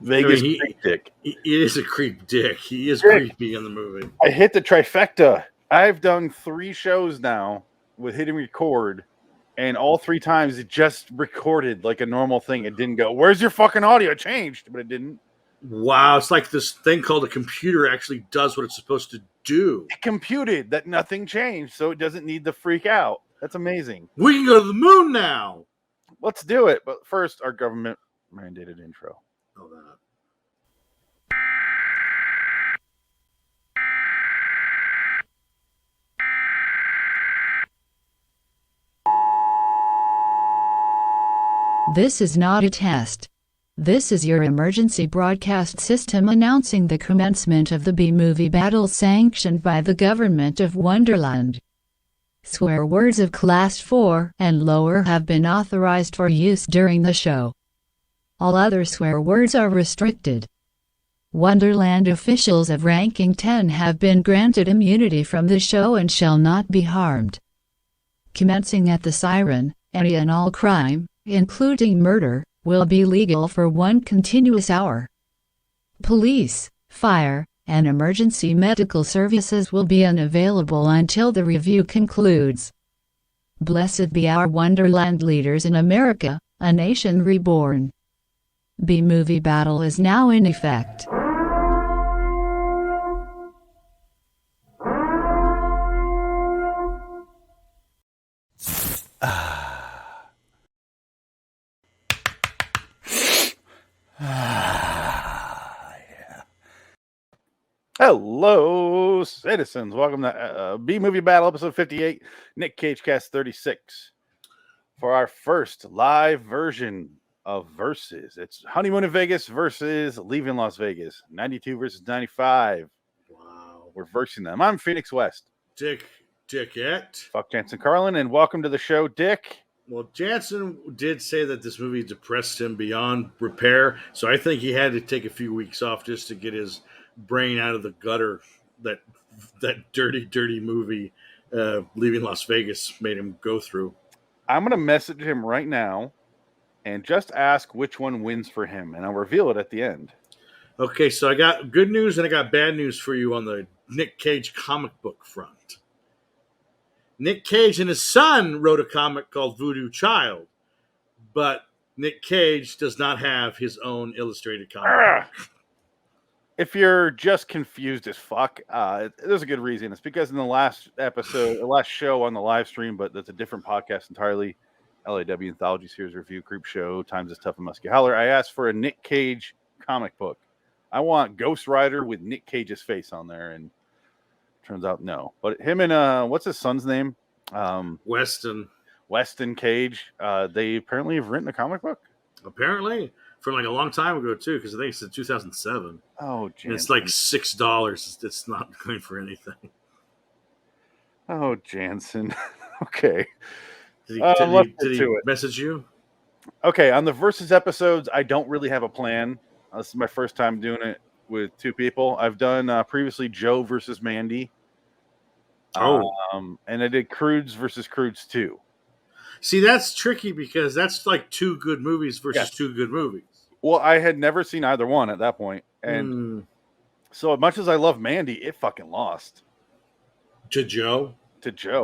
Vegas he dick. He is a creep dick. He is creepy in the movie. I hit the trifecta. I've done 3 shows now with hitting record, and all 3 times it just recorded like a normal thing. It didn't go, "Where's your fucking audio?" It changed, but it didn't. Wow, it's like this thing called a computer actually does what it's supposed to do. It computed that nothing changed, so it doesn't need to freak out. That's amazing. We can go to the moon now. Let's do it. But first, our government mandated intro. Oh, that. This is not a test. This is your emergency broadcast system announcing the commencement of the B-movie battle sanctioned by the government of Wonderland. Swear words of Class 4 and lower have been authorized for use during the show. All other swear words are restricted. Wonderland officials of ranking 10 have been granted immunity from the show and shall not be harmed. Commencing at the siren, any and all crime, including murder, will be legal for 1 continuous hour. Police, fire, and emergency medical services will be unavailable until the review concludes. Blessed be our Wonderland leaders in America, a nation reborn. B-movie battle is now in effect. Hello, citizens. Welcome to B-Movie Battle, episode 58, Nick Cage Cast 36. For our first live version of Versus. It's Honeymoon in Vegas versus Leaving Las Vegas. 92 versus 95. Wow. We're versing them. I'm Phoenix West. Dickette. Fuck Jansen Carlin, and welcome to the show, Dick. Well, Jansen did say that this movie depressed him beyond repair, so I think he had to take a few weeks off just to get his brain out of the gutter that dirty movie Leaving Las Vegas made him go through. I'm going to message him right now and just ask which one wins for him, and I'll reveal it at the end. Okay, so I got good news and I got bad news for you on the Nick Cage comic book front. Nick Cage and his son wrote a comic called Voodoo Child, but Nick Cage does not have his own illustrated comic book. If you're just confused as fuck, there's a good reason. It's because in the last episode, the last show on the live stream, but that's a different podcast entirely, LAW Anthology Series Review, Creep Show, Times is Tough and Musky Holler, I asked for a Nick Cage comic book. I want Ghost Rider with Nick Cage's face on there, and turns out no. But him and, what's his son's name? Weston Cage. They apparently have written a comic book? Apparently. From like a long time ago, too, because I think it's in 2007. Oh, Jansen. It's like $6. It's not going for anything. Oh, Jansen. Okay. Did he message you? Okay, on the Versus episodes, I don't really have a plan. This is my first time doing it with 2 people. I've done previously Joe versus Mandy. And I did Crudes versus Crudes 2. See, that's tricky because that's like 2 good movies versus 2 good movies. Well, I had never seen either one at that point. And so as much as I love Mandy, it fucking lost. To Joe,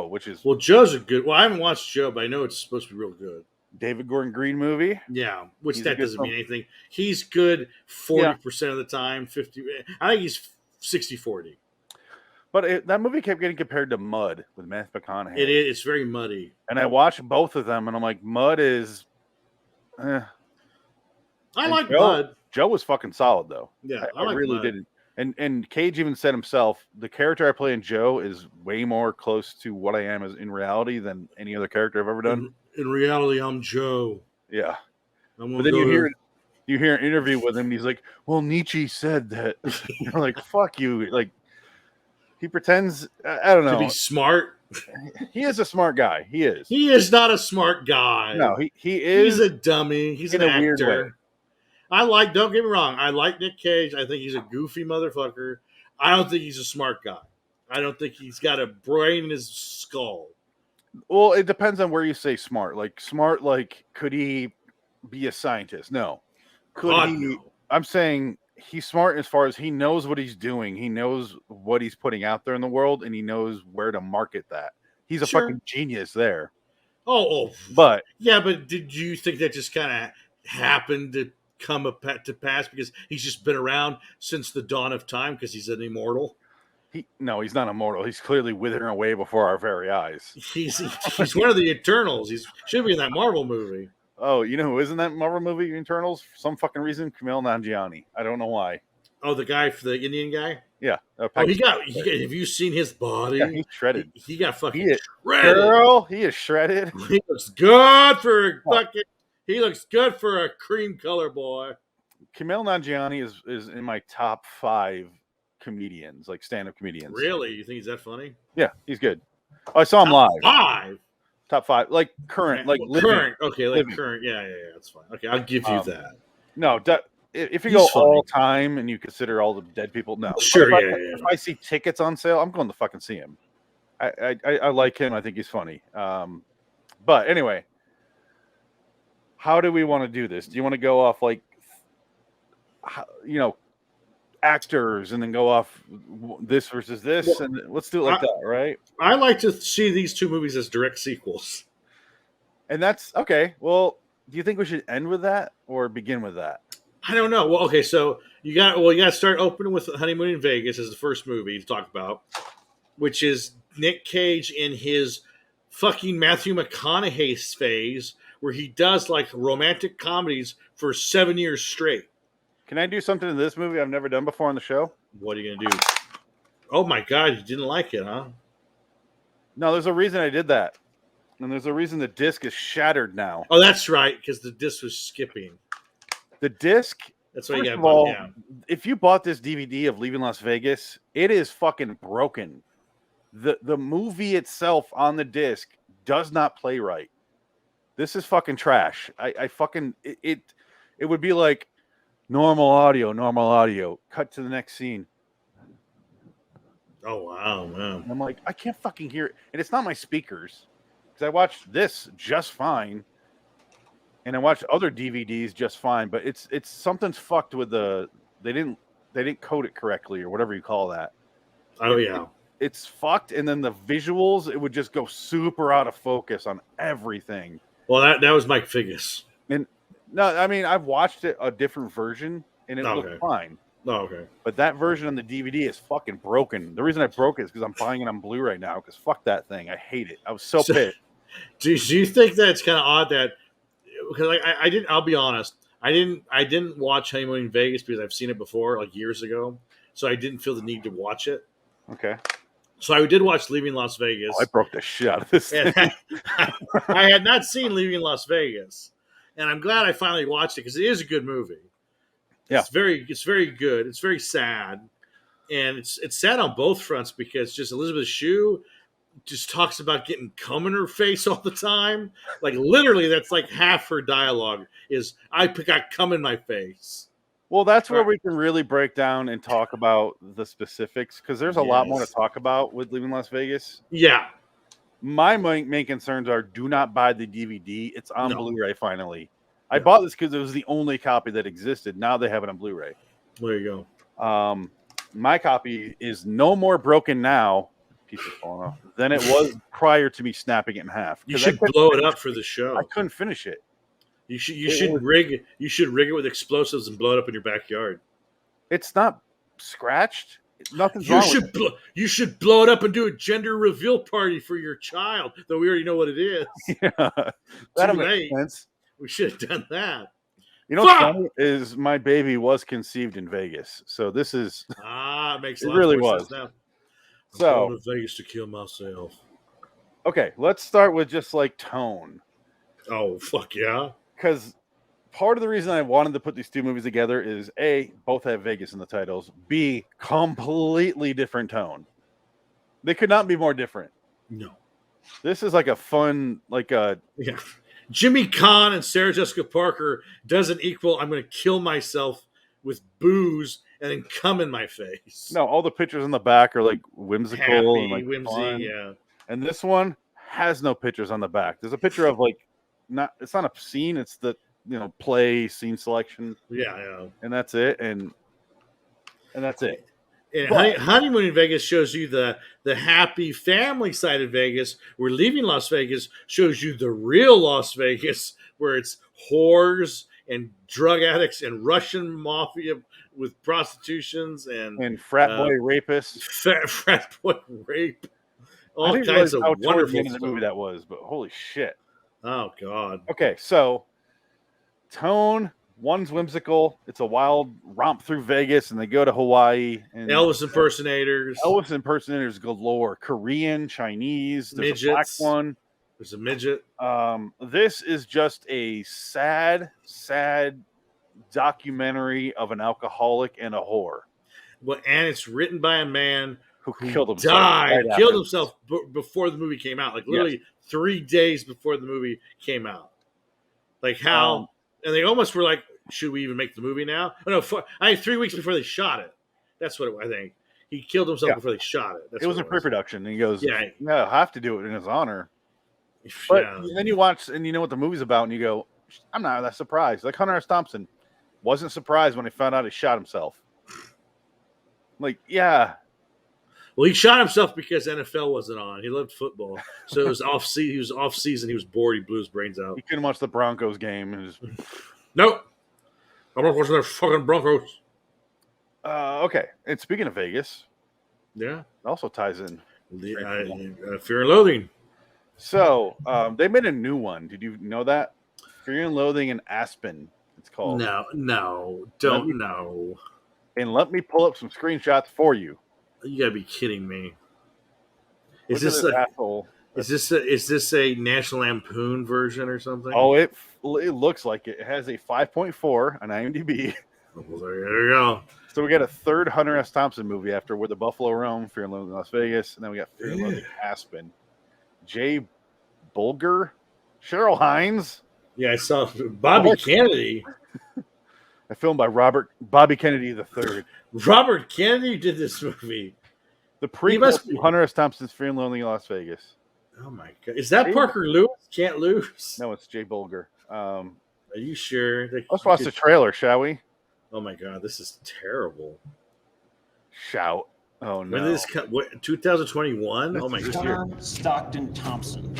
which is... Well, Joe's a good... Well, I haven't watched Joe, but I know it's supposed to be real good. David Gordon Green movie? Yeah, which that doesn't mean anything. He's good 40% of the time, 50... I think he's 60-40. But that movie kept getting compared to Mud with Matthew McConaughey. It is. It's very muddy. And I watched both of them, and I'm like, Mud is... I like Mud. Joe was fucking solid, though. Yeah, I like really didn't. And Cage even said himself, the character I play in Joe is way more close to what I am as in reality than any other character I've ever done. In reality, I'm Joe. Yeah. But then you hear an interview with him, and he's like, well, Nietzsche said that. You're like, fuck you. Like, he pretends, I don't know. To be smart. He is a smart guy. He is. He is not a smart guy. No, he is. He's a dummy. He's an actor. Don't get me wrong. I like Nick Cage. I think he's a goofy motherfucker. I don't think he's a smart guy. I don't think he's got a brain in his skull. Well, it depends on where you say smart. Like, smart, like, could he be a scientist? No. Could he I'm saying he's smart as far as he knows what he's doing. He knows what he's putting out there in the world, and he knows where to market that. He's a Sure. fucking genius there. Oh, But yeah, but did you think that just kind of happened to come to pass because he's just been around since the dawn of time because he's an immortal? he's not immortal. He's clearly withering away before our very eyes. He's one of the Eternals. He should be in that Marvel movie. Oh, you know who is in that Marvel movie, Internals? For some fucking reason, Kumail Nanjiani. I don't know why. Oh, the guy for the Indian guy. Yeah. Oh, have you seen his body? Yeah, he's shredded. He got fucking He shredded. Girl, he is shredded. He looks good for a fucking. He looks good for a cream color boy. Kumail Nanjiani is in my top 5 comedians, like stand-up comedians. Really? You think he's that funny? Yeah, he's good. Oh, I saw him live. 5. Top 5, like current, like well, current. Okay, like living. current. Yeah, that's fine. Okay, I'll give you that. No, if you He's go funny. all time and you consider all the dead people, no. Sure, If I see tickets on sale, I'm going to fucking see him. I like him. I think he's funny. But anyway, how do we want to do this? Do you want to go off like, actors and then go off this versus this? Well, and let's do it like that, right? I like to see these two movies as direct sequels. And that's okay. Well, do you think we should end with that or begin with that? I don't know. Well, okay, so you got to start opening with Honeymoon in Vegas as the first movie to talk about, which is Nick Cage in his fucking Matthew McConaughey phase, where he does like romantic comedies for 7 years straight. Can I do something in this movie I've never done before on the show? What are you gonna do? Oh my god, you didn't like it, huh? No, there's a reason I did that. And there's a reason the disc is shattered now. Oh, that's right, because the disc was skipping. The disc. That's what you got. All, yeah. If you bought this DVD of Leaving Las Vegas, it is fucking broken. The movie itself on the disc does not play right. This is fucking trash. I fucking it would be like normal audio, cut to the next scene. Oh wow, man. And I'm like, I can't fucking hear it. And it's not my speakers. Because I watched this just fine. And I watched other DVDs just fine, but it's something's fucked with they didn't code it correctly or whatever you call that. Oh yeah. It's fucked, and then the visuals, it would just go super out of focus on everything. Well, that was Mike Figgis. And no, I mean I've watched it a different version and it looked fine. Oh, okay. But that version on the DVD is fucking broken. The reason I broke it is because I'm buying it on Blu-ray now, because fuck that thing. I hate it. I was so pissed. Do you think that it's kind of odd that because I didn't? I'll be honest. I didn't watch Honeymoon in Vegas because I've seen it before, like years ago. So I didn't feel the need to watch it. Okay. So I did watch Leaving Las Vegas. Oh, I broke the shit out of this thing. I had not seen Leaving Las Vegas, and I'm glad I finally watched it because it is a good movie. Yeah, it's very good. It's very sad, and it's sad on both fronts because just Elizabeth Shue just talks about getting cum in her face all the time. Like literally, that's like half her dialogue is I got cum in my face. Well, that's where we can really break down and talk about the specifics, because there's a lot more to talk about with Leaving Las Vegas. Yeah. My main concerns are do not buy the DVD. It's on Blu-ray finally. I bought this because it was the only copy that existed. Now they have it on Blu-ray. There you go. My copy is no more broken now, piece of falling off, than it was prior to me snapping it in half. You should blow it up for the show. I couldn't finish it. You should rig it with explosives and blow it up in your backyard. It's not scratched. Nothing's wrong with it. You should blow it up and do a gender reveal party for your child, though we already know what it is. Yeah, that makes sense. We should have done that. You know what's funny is my baby was conceived in Vegas, so this is it makes a it lot really of sense was. Now. So I'm going to Vegas to kill myself. Okay, let's start with just like tone. Oh fuck yeah! Because part of the reason I wanted to put these two movies together is A, both have Vegas in the titles. B, completely different tone. They could not be more different. No. This is like a fun, yeah. Jimmy Caan and Sarah Jessica Parker doesn't equal I'm going to kill myself with booze and then cum in my face. No, all the pictures in the back are like whimsical. Happy, and like whimsy, fun. yeah. And this one has no pictures on the back. There's a picture of it's not a scene, it's the play scene selection, Yeah. and that's it, and that's it. And But- Honeymoon in Vegas shows you the happy family side of Vegas. Where Leaving Las Vegas shows you the real Las Vegas, where it's whores and drug addicts and Russian mafia with prostitutions and frat boy rapists. frat boy rape. I All didn't kinds realize of how towards the wonderful end of the stuff. movie that was, but holy shit. Oh God. Okay, so tone. One's whimsical. It's a wild romp through Vegas, and they go to Hawaii. And Elvis impersonators. Elvis impersonators galore. Korean, Chinese. There's a black Midgets. one. There's a midget. This is just a sad documentary of an alcoholic and a whore Well, and it's written by a man who killed himself. died, right killed after. himself before the movie came out. Like literally 3 days before the movie came out. Like how, and they almost were like, should we even make the movie now? Oh, no, 3 weeks before they shot it. That's what I think. He killed himself before they shot it. That's It was what a pre-production. And he goes, Yeah. I have to do it in his honor. But Yeah. then you watch and you know what the movie's about, and you go, I'm not that surprised. Like Hunter S. Thompson wasn't surprised when he found out he shot himself. Like, yeah. Well, he shot himself because NFL wasn't on. He loved football, so it was off season. He was off season. He was bored. He blew his brains out. He couldn't watch the Broncos game. And just... Nope. I'm not watching their fucking Broncos. Okay. And speaking of Vegas, Yeah. it also ties in. Fear and Loathing. So they made a new one. Did you know that? Fear and Loathing in Aspen. It's called. No, don't know. And let me pull up some screenshots for you. You gotta be kidding me. Is Look at this asshole? is this a National Lampoon version or something? Oh, it looks like it. It has a 5.4 on IMDb. Well, there you go. So we got a third Hunter S. Thompson movie after Where the Buffalo Roam, Fear and Loathing in Las Vegas, and then we got Fear and Loathing in Aspen. Jay Bulger, Cheryl Hines. Yeah, I saw Bobby Kennedy. A film by Bobby Kennedy III. Robert Kennedy did this movie. The prequel to Hunter S. Thompson's Fear and Loathing in Las Vegas. Oh my God! Is that Parker Lewis? Can't lose. No, it's Jay Bulger. Are you sure? Let's watch the trailer, shall we? Oh my God! This is terrible. Shout! Oh no! When did this come? What? 2021? Oh my God! John Stockton Thompson.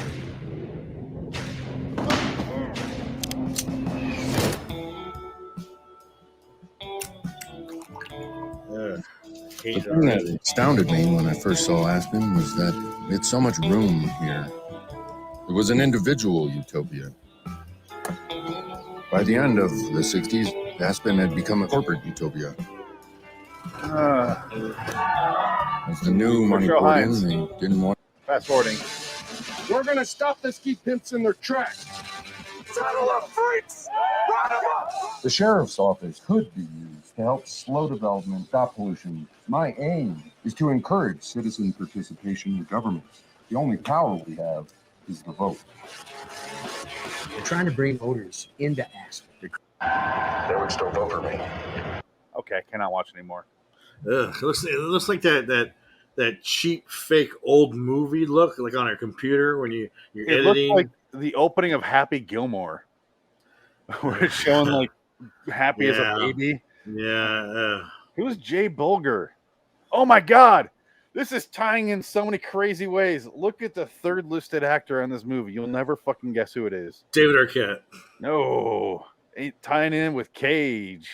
The thing that astounded me when I first saw Aspen was that it had so much room here. It was an individual utopia. By the end of the 60s, Aspen had become a corporate utopia. As the new money Cheryl poured in, Hines. they didn't want... Fast forwarding. We're gonna stop the ski pimps in their tracks. Saddle up, freaks! Run 'em up! The sheriff's office could be used to help slow development, stop pollution. My aim is to encourage citizen participation in government. The only power we have is the vote. They're trying to bring voters into Aspen. They would still vote for me. Okay, cannot watch anymore. Ugh, it looks like that cheap fake old movie look like on our computer when you're It editing. looks like the opening of Happy Gilmore, where it's showing like Happy as a Yeah. baby. Yeah. Who's Jay Bulger? Oh my God! This is tying in so many crazy ways. Look at the third listed actor on this movie. You'll never fucking guess who it is. David Arquette. No, ain't tying in with Cage.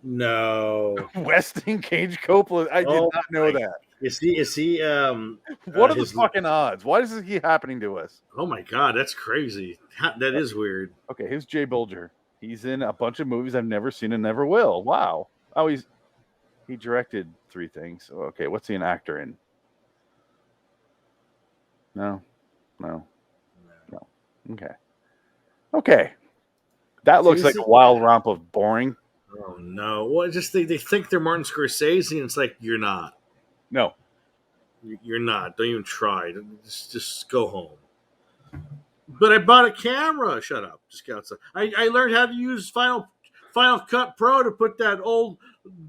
No. Weston Cage Copeland. I did Oh not know my- that. Is he What are the his- fucking odds? Why does this keep happening to us? Oh my God, that's crazy. That is weird. Okay, who's Jay Bulger? He's in a bunch of movies I've never seen and never will. Wow. Oh, he directed 3 things. Okay, what's he an actor in? No. Okay. That looks like a wild romp of boring. Oh no. Well, just they think they're Martin Scorsese, and it's like you're not. No. You're not. Don't even try. Just go home. But I bought a camera. Shut up. Just go outside. I learned how to use Final Cut Pro to put that old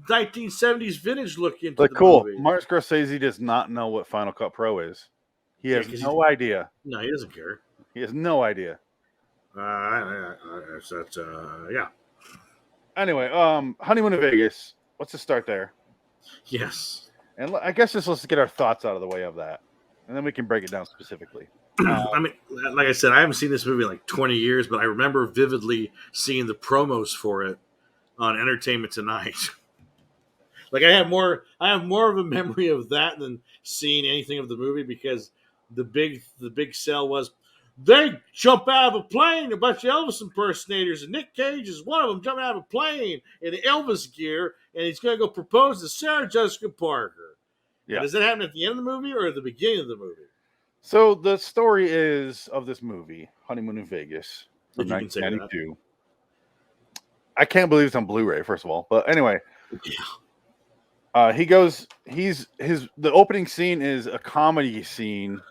1970s vintage look into But the cool. movie. Martin Scorsese does not know what Final Cut Pro is. He has 'cause no idea. No, he doesn't care. He has no idea. Yeah. Anyway, Honeymoon in Vegas. Let's just start there. Yes. And I guess let's get our thoughts out of the way of that. And then we can break it down specifically. I mean, like I said, I haven't seen this movie in like 20 years, but I remember vividly seeing the promos for it on Entertainment Tonight. Like I have more of a memory of that than seeing anything of the movie, because the big sell was they jump out of a plane, a bunch of Elvis impersonators, and Nick Cage is one of them jumping out of a plane in Elvis gear, and he's going to go propose to Sarah Jessica Parker. Yeah. Does that happen at the end of the movie or at the beginning of the movie? So the story is of this movie, Honeymoon in Vegas, from If you can say that. 1992. I can't believe it's on Blu-ray, first of all. But anyway, the opening scene is a comedy scene.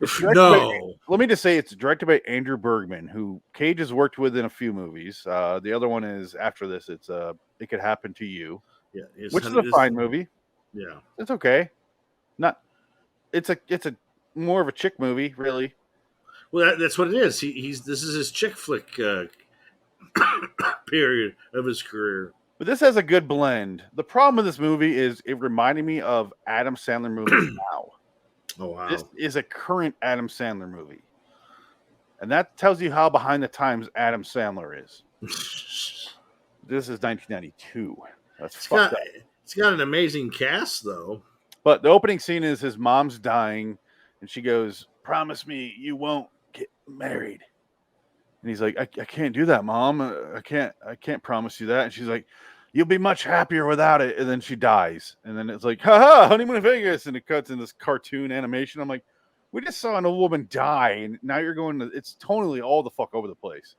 Let me just say it's directed by Andrew Bergman, who Cage has worked with in a few movies. The other one is after this. It's It Could Happen to You, which is a fine movie. Yeah, it's okay. It's a more of a chick movie, really. Well, that's what it is. This is his chick flick period of his career. But this has a good blend. The problem with this movie is it reminded me of Adam Sandler movies now. Oh, wow. This is a current Adam Sandler movie. And that tells you how behind the times Adam Sandler is. This is 1992. That's fucked up. It's got an amazing cast, though. But the opening scene is his mom's dying, and she goes, "Promise me you won't get married." And he's like, I can't do that, Mom. I can't promise you that. And she's like, "You'll be much happier without it." And then she dies. And then it's like, haha, Honeymoon in Vegas. And it cuts in this cartoon animation. I'm like, we just saw an old woman die. And now you're going to, it's totally all the fuck over the place.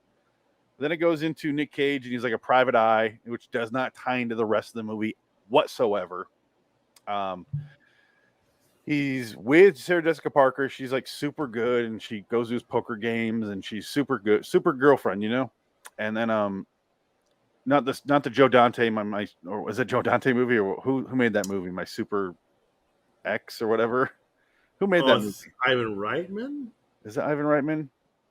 Then it goes into Nick Cage, and he's like a private eye, which does not tie into the rest of the movie whatsoever. He's with Sarah Jessica Parker. She's like super good, and she goes to his poker games, and she's super good, super girlfriend, you know. And then not the Joe Dante, or was it Joe Dante movie, or who made that movie? My Super X or whatever. Who made that movie? Ivan Reitman? Is it Ivan Reitman?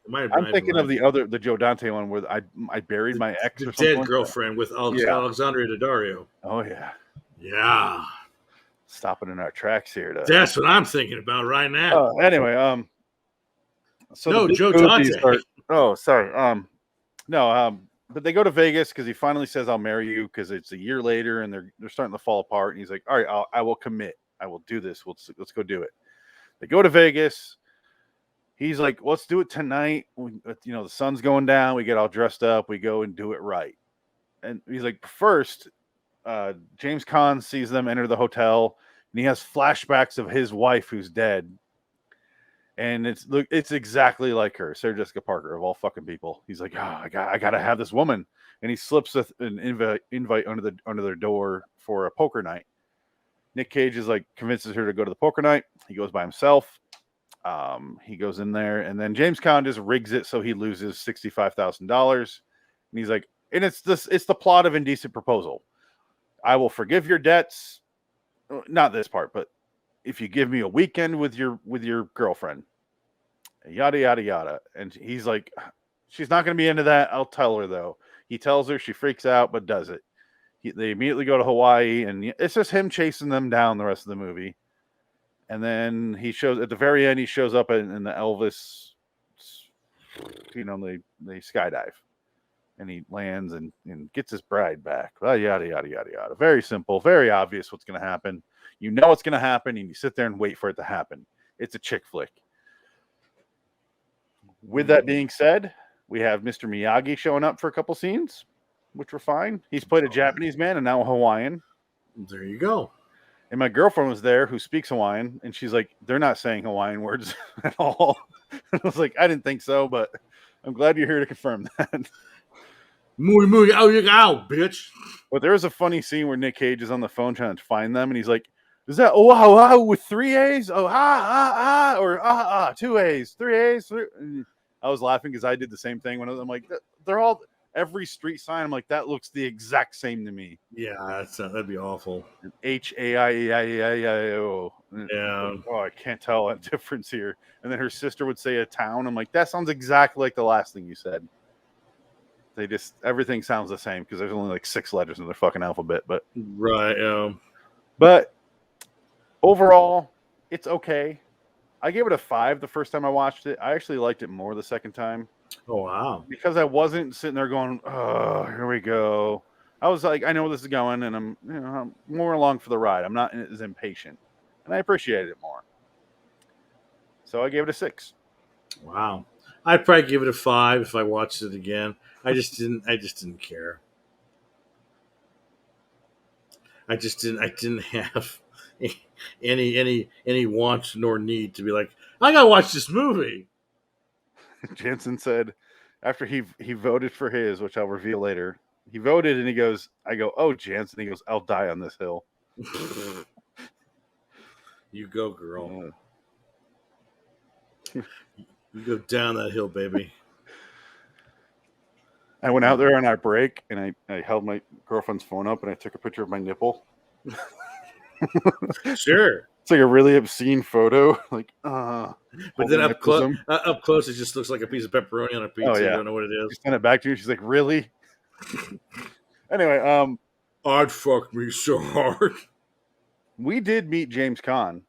It might have been I'm thinking of the Joe Dante one where I buried my ex, or something dead girlfriend with Alexandria Daddario. Oh yeah. Yeah. Stopping in our tracks here. That's what I'm thinking about right now. Anyway, so no, Joe Dante. But they go to Vegas because he finally says, "I'll marry you," because it's a year later and they're starting to fall apart. And he's like, "All right, I will commit. I will do this. Let's go do it." They go to Vegas. He's like, "Let's do it tonight. The sun's going down. We get all dressed up. We go and do it right." And he's like, first, James Caan sees them enter the hotel, and he has flashbacks of his wife who's dead. And it's exactly like her, Sarah Jessica Parker, of all fucking people. He's like, I gotta have this woman, and he slips an invite under their door for a poker night. Nick Cage is like convinces her to go to the poker night. He goes by himself. He goes in there, and then James Caan just rigs it so he loses $65,000. And he's like, and it's the plot of Indecent Proposal. I will forgive your debts. Not this part, but if you give me a weekend with your girlfriend, yada, yada, yada. And he's like, she's not going to be into that. I'll tell her, though. He tells her, she freaks out, but does it. They immediately go to Hawaii, and it's just him chasing them down the rest of the movie. And then he shows, at the very end, he shows up in the Elvis, they skydive. And he lands and gets his bride back. Well, yada, yada, yada, yada. Very simple, very obvious what's going to happen. You know what's going to happen, and you sit there and wait for it to happen. It's a chick flick. With that being said, we have Mr. Miyagi showing up for a couple scenes, which were fine. He's played a Japanese man and now a Hawaiian. There you go. And my girlfriend was there who speaks Hawaiian, and she's like, they're not saying Hawaiian words at all. I was like, I didn't think so, but I'm glad you're here to confirm that. Muy, muy, ow, bitch. But there was a funny scene where Nick Cage is on the phone trying to find them, and he's like, is that wow with 3 A's? Oh, or 2 A's, 3 A's. I was laughing because I did the same thing when I'm like, every street sign. I'm like, that looks the exact same to me. Yeah, that'd be awful. HAIEIEIO. Yeah. Oh, I can't tell a difference here. And then her sister would say a town. I'm like, that sounds exactly like the last thing you said. Everything sounds the same because there's only like 6 letters in the fucking alphabet. But right, but overall, it's okay. I gave it a 5 the first time I watched it. I actually liked it more the second time. Oh wow! Because I wasn't sitting there going, "Oh, here we go." I was like, I know where this is going, and I'm more along for the ride. I'm not as impatient, and I appreciated it more. So I gave it a 6. Wow, I'd probably give it a 5 if I watched it again. I just didn't care. I didn't have any want nor need to be like, I gotta watch this movie. Jensen said after he voted for his, which I'll reveal later, he voted and he goes, I go, oh, Jensen. He goes, I'll die on this hill. You go, girl. You go down that hill, baby. I went out there on our break and I held my girlfriend's phone up and I took a picture of my nipple. Sure. It's like a really obscene photo. Like, but then up close, it just looks like a piece of pepperoni on a pizza. Oh, yeah. You don't know what it is. She sent it back to me. She's like, really? Anyway, I'd fuck me so hard. We did meet James Caan.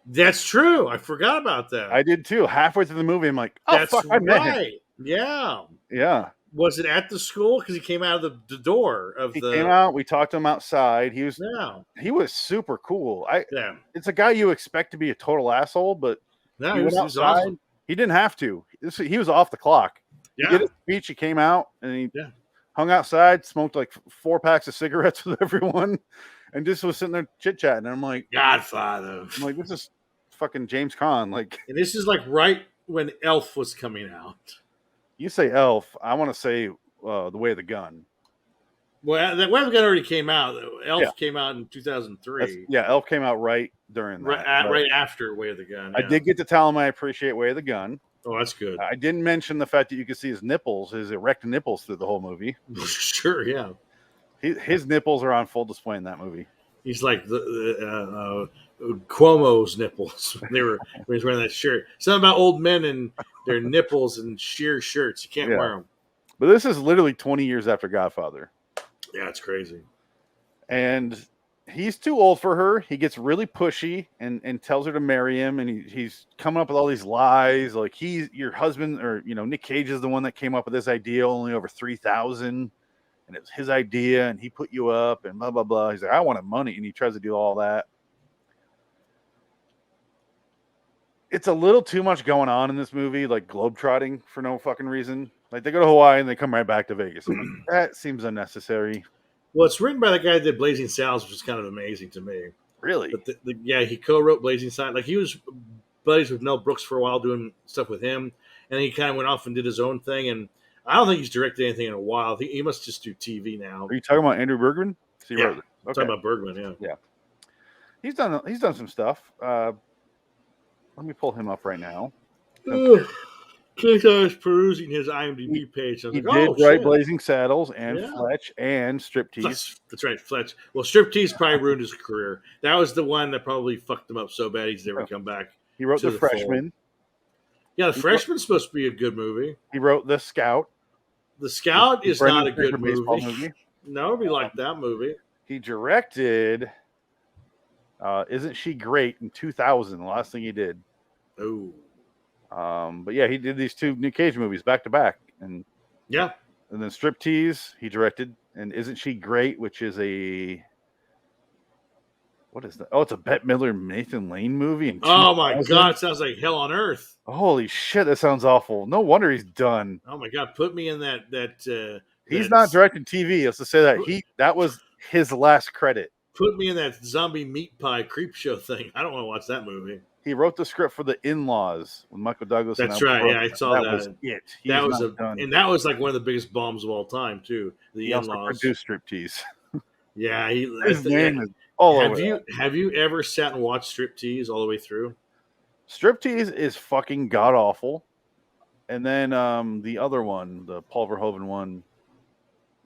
That's true. I forgot about that. I did too. Halfway through the movie, I'm like, oh, that's fuck, I met him. Yeah. Yeah. Was it at the school? Because he came out of the door of He came out. We talked to him outside. He was super cool. It's a guy you expect to be a total asshole, but no, he went outside. Awesome. He didn't have to. He was off the clock. Yeah. He did his speech. He came out and he hung outside, smoked like 4 packs of cigarettes with everyone, and just was sitting there chit chatting. And I'm like, Godfather. I'm like, this is fucking James Caan. Like, and this is like right when Elf was coming out. You say Elf, I want to say The Way of the Gun. Well, The Way of the Gun already came out. Elf came out in 2003. Elf came out right during that. Right after Way of the Gun. Yeah. I did get to tell him I appreciate Way of the Gun. Oh, that's good. I didn't mention the fact that you could see his nipples, his erect nipples through the whole movie. Sure, yeah. His nipples are on full display in that movie. He's like the Cuomo's nipples when he was wearing that shirt. Something about old men and their nipples and sheer shirts. You can't wear them. But this is literally 20 years after Godfather. Yeah, it's crazy. And he's too old for her. He gets really pushy and tells her to marry him. And he's coming up with all these lies. Like, your husband, or, Nick Cage is the one that came up with this idea, only over 3,000. And it was his idea, and he put you up, and blah, blah, blah. He's like, I wanted money, and he tries to do all that. It's a little too much going on in this movie, like globetrotting for no fucking reason. Like, they go to Hawaii, and they come right back to Vegas. Like, that seems unnecessary. Well, it's written by the guy that did Blazing Saddles, which is kind of amazing to me. Really? But he co-wrote Blazing Saddles. Like, he was buddies with Mel Brooks for a while, doing stuff with him, and then he kind of went off and did his own thing, and I don't think he's directed anything in a while. He must just do TV now. Are you talking about Andrew Bergman? Yeah, I'm talking about Bergman. Yeah. He's done some stuff. Let me pull him up right now. I was perusing his IMDb page. I was he did write Blazing Saddles and Fletch and Striptease. That's right, Fletch. Well, Striptease probably ruined his career. That was the one that probably fucked him up so bad he's never come back. He wrote The Freshman. Yeah, The Freshman's supposed to be a good movie. He wrote The Scout. The Scout is not a good movie. Nobody liked that movie. He directed Isn't She Great in 2000, the last thing he did. Oh. But yeah, he did these 2 Nick Cage movies back to back. And then Striptease, he directed. And Isn't She Great, which is what is that? Oh, it's a Bette Midler, Nathan Lane movie. Oh my God, it sounds like hell on earth. Holy shit, that sounds awful. No wonder he's done. Oh my God, put me in that. He's not directing TV. Let's just say that was his last credit. Put me in that zombie meat pie creep show thing. I don't want to watch that movie. He wrote the script for The In-Laws with Michael Douglas. That's right. Yeah, I saw that. That was it. That was like one of the biggest bombs of all time too. The In-Laws. Also produced Striptease. Yeah, his name is all over. Have you ever sat and watched Striptease all the way through? Striptease is fucking god awful. And then the other one, the Paul Verhoeven one,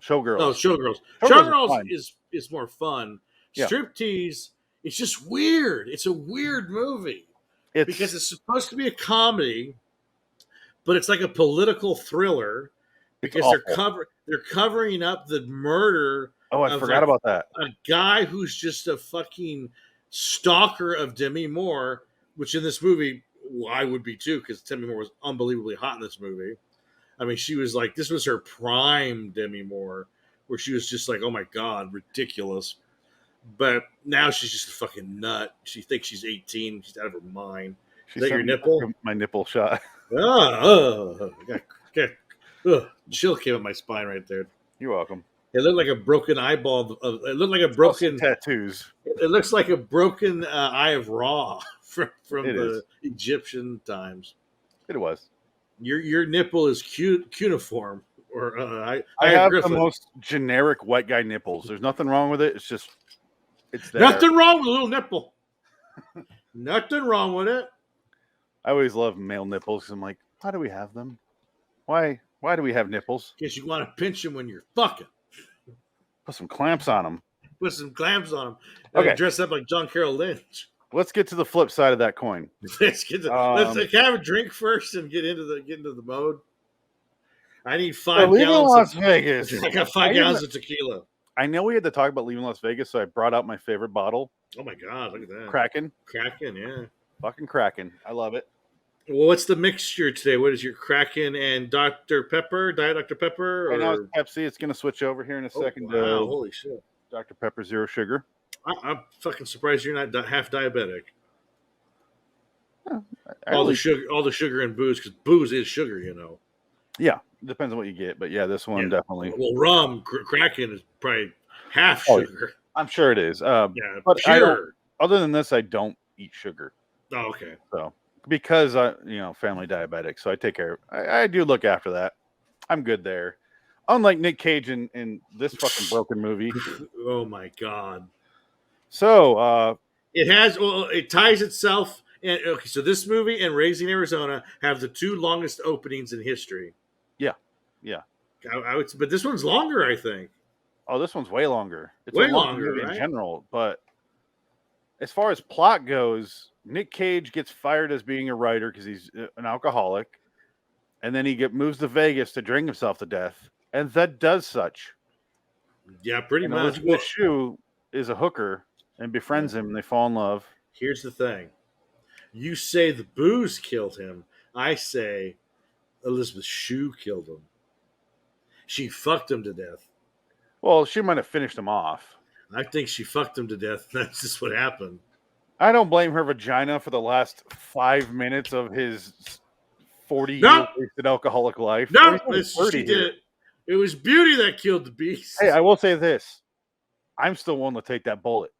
Showgirls. No, Showgirls. Showgirls Showgirls is is more fun. Yeah. Striptease, it's just weird. It's a weird movie because it's supposed to be a comedy, but it's like a political thriller because they're covering up the murder. Oh, I forgot about that. A guy who's just a fucking stalker of Demi Moore, which in this movie, well, I would be too, because Demi Moore was unbelievably hot in this movie. I mean, she was like, this was her prime Demi Moore, where she was just like, oh my God, ridiculous. But now she's just a fucking nut. She thinks she's 18. She's out of her mind. Is that your nipple? My nipple shot. Chill came up my spine right there. You're welcome. It looked like a broken eyeball. It looked like a broken tattoos. It looks like a broken eye of Ra from the Egyptian times. It was. Your nipple is cuneiform, or I have the most generic white guy nipples. There's nothing wrong with it. It's just there. Nothing wrong with a little nipple. Nothing wrong with it. I always love male nipples because I'm like, why do we have them? Why do we have nipples? Because you want to pinch them when you're fucking. Put some clamps on them. Put some clamps on them. Okay. Dress up like John Carroll Lynch. Let's get to the flip side of that coin. Let's can I have a drink first and get into the mode. I need 5 leaving gallons. Las Vegas. I got 5 gallons of tequila. I know we had to talk about leaving Las Vegas, so I brought out my favorite bottle. Oh my God, look at that. Kraken, yeah. Fucking Kraken. I love it. Well, what's the mixture today? What is your Kraken and Dr. Pepper? Diet Dr. Pepper? Right now it's Pepsi. It's going to switch over here in a second. Wow, holy shit. Dr. Pepper Zero Sugar. I'm fucking surprised you're not half diabetic. I all the sugar and booze, because booze is sugar, you know. Yeah, depends on what you get, but yeah, this one definitely. Well, rum, Kraken is probably half sugar. I'm sure it is. But pure. Other than this, I don't eat sugar. Oh, okay. So because family diabetic, so I take care. I do look after that. I'm good there. Unlike Nick Cage in this fucking broken movie. Oh my God. So it ties itself. And okay, so this movie and Raising Arizona have the 2 longest openings in history. Yeah. But this one's longer, I think. Oh, this one's way longer. It's way a longer right? in general. But as far as plot goes, Nick Cage gets fired as being a writer because he's an alcoholic, and then he moves to Vegas to drink himself to death, and that does such. Yeah, pretty much. Elizabeth Shue is a hooker and befriends him, and they fall in love. Here's the thing. You say the booze killed him. I say Elizabeth Shue killed him. She fucked him to death. Well, she might have finished him off. I think she fucked him to death. That's just what happened. I don't blame her vagina for the last 5 minutes of his 40-year wasted alcoholic life. No, she did it. It was beauty that killed the beast. Hey, I will say this. I'm still willing to take that bullet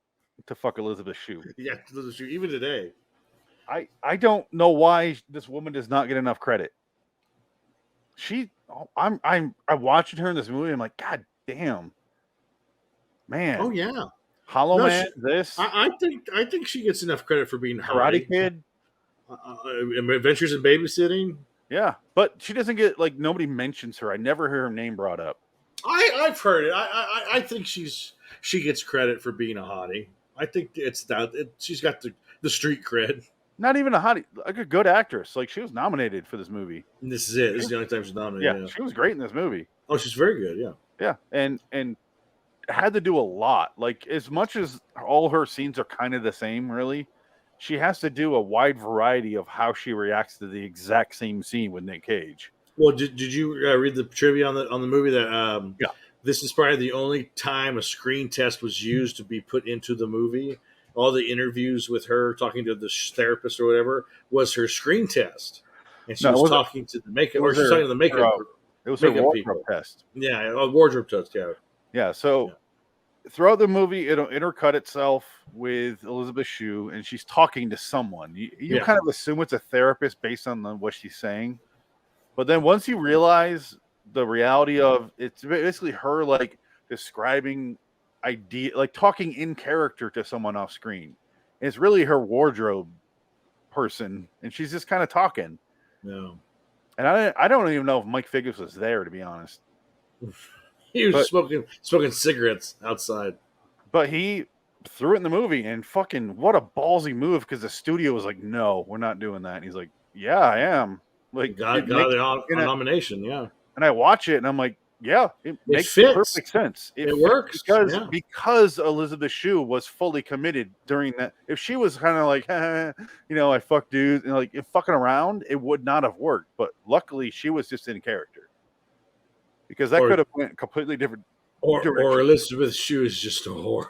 to fuck Elizabeth Shue. Yeah, Elizabeth Shue, even today. I don't know why this woman does not get enough credit. I'm watching her in this movie. I'm like, God damn, man. Oh yeah, Hollow Man. I think she gets enough credit for being Karate Kid, Adventures in Babysitting. Yeah, but she doesn't get nobody mentions her. I never hear her name brought up. I've heard it. I think she gets credit for being a hottie. I think she's got the street cred. Not even a hottie, a good actress. She was nominated for this movie. And this is it. This is the only time she's nominated. Yeah, she was great in this movie. Oh, she's very good. Yeah. Yeah, and had to do a lot. As much as all her scenes are kind of the same, really, she has to do a wide variety of how she reacts to the exact same scene with Nick Cage. Well, did you read the trivia on the movie that this is probably the only time a screen test was used to be put into the movie? All the interviews with her talking to the therapist or whatever was her screen test, and she was talking to the makeup, or she was talking to the makeup. It was her wardrobe test. Yeah, a wardrobe test. Yeah, yeah. So throughout the movie, it'll intercut itself with Elizabeth Shue, and she's talking to someone. You kind of assume it's a therapist based on what she's saying, but then once you realize the reality of it's basically her describing idea, talking in character to someone off screen. It's really her wardrobe person, and she's just kind of talking. No. And I don't even know if Mike Figgis was there, to be honest. He was But- smoking cigarettes outside. But he threw it in the movie, and fucking what a ballsy move, because the studio was like, no, we're not doing that. And he's like, yeah, I am. Like, Got it makes- the nomination, yeah. and I watch it, and I'm like, yeah, it makes fits. perfect sense. It fits works, because Elizabeth Shue was fully committed during that. If she was kind of like, I fuck dudes, and like fucking around, it would not have worked. But luckily, she was just in character, because that could have went completely different. Or Elizabeth Shue is just a whore.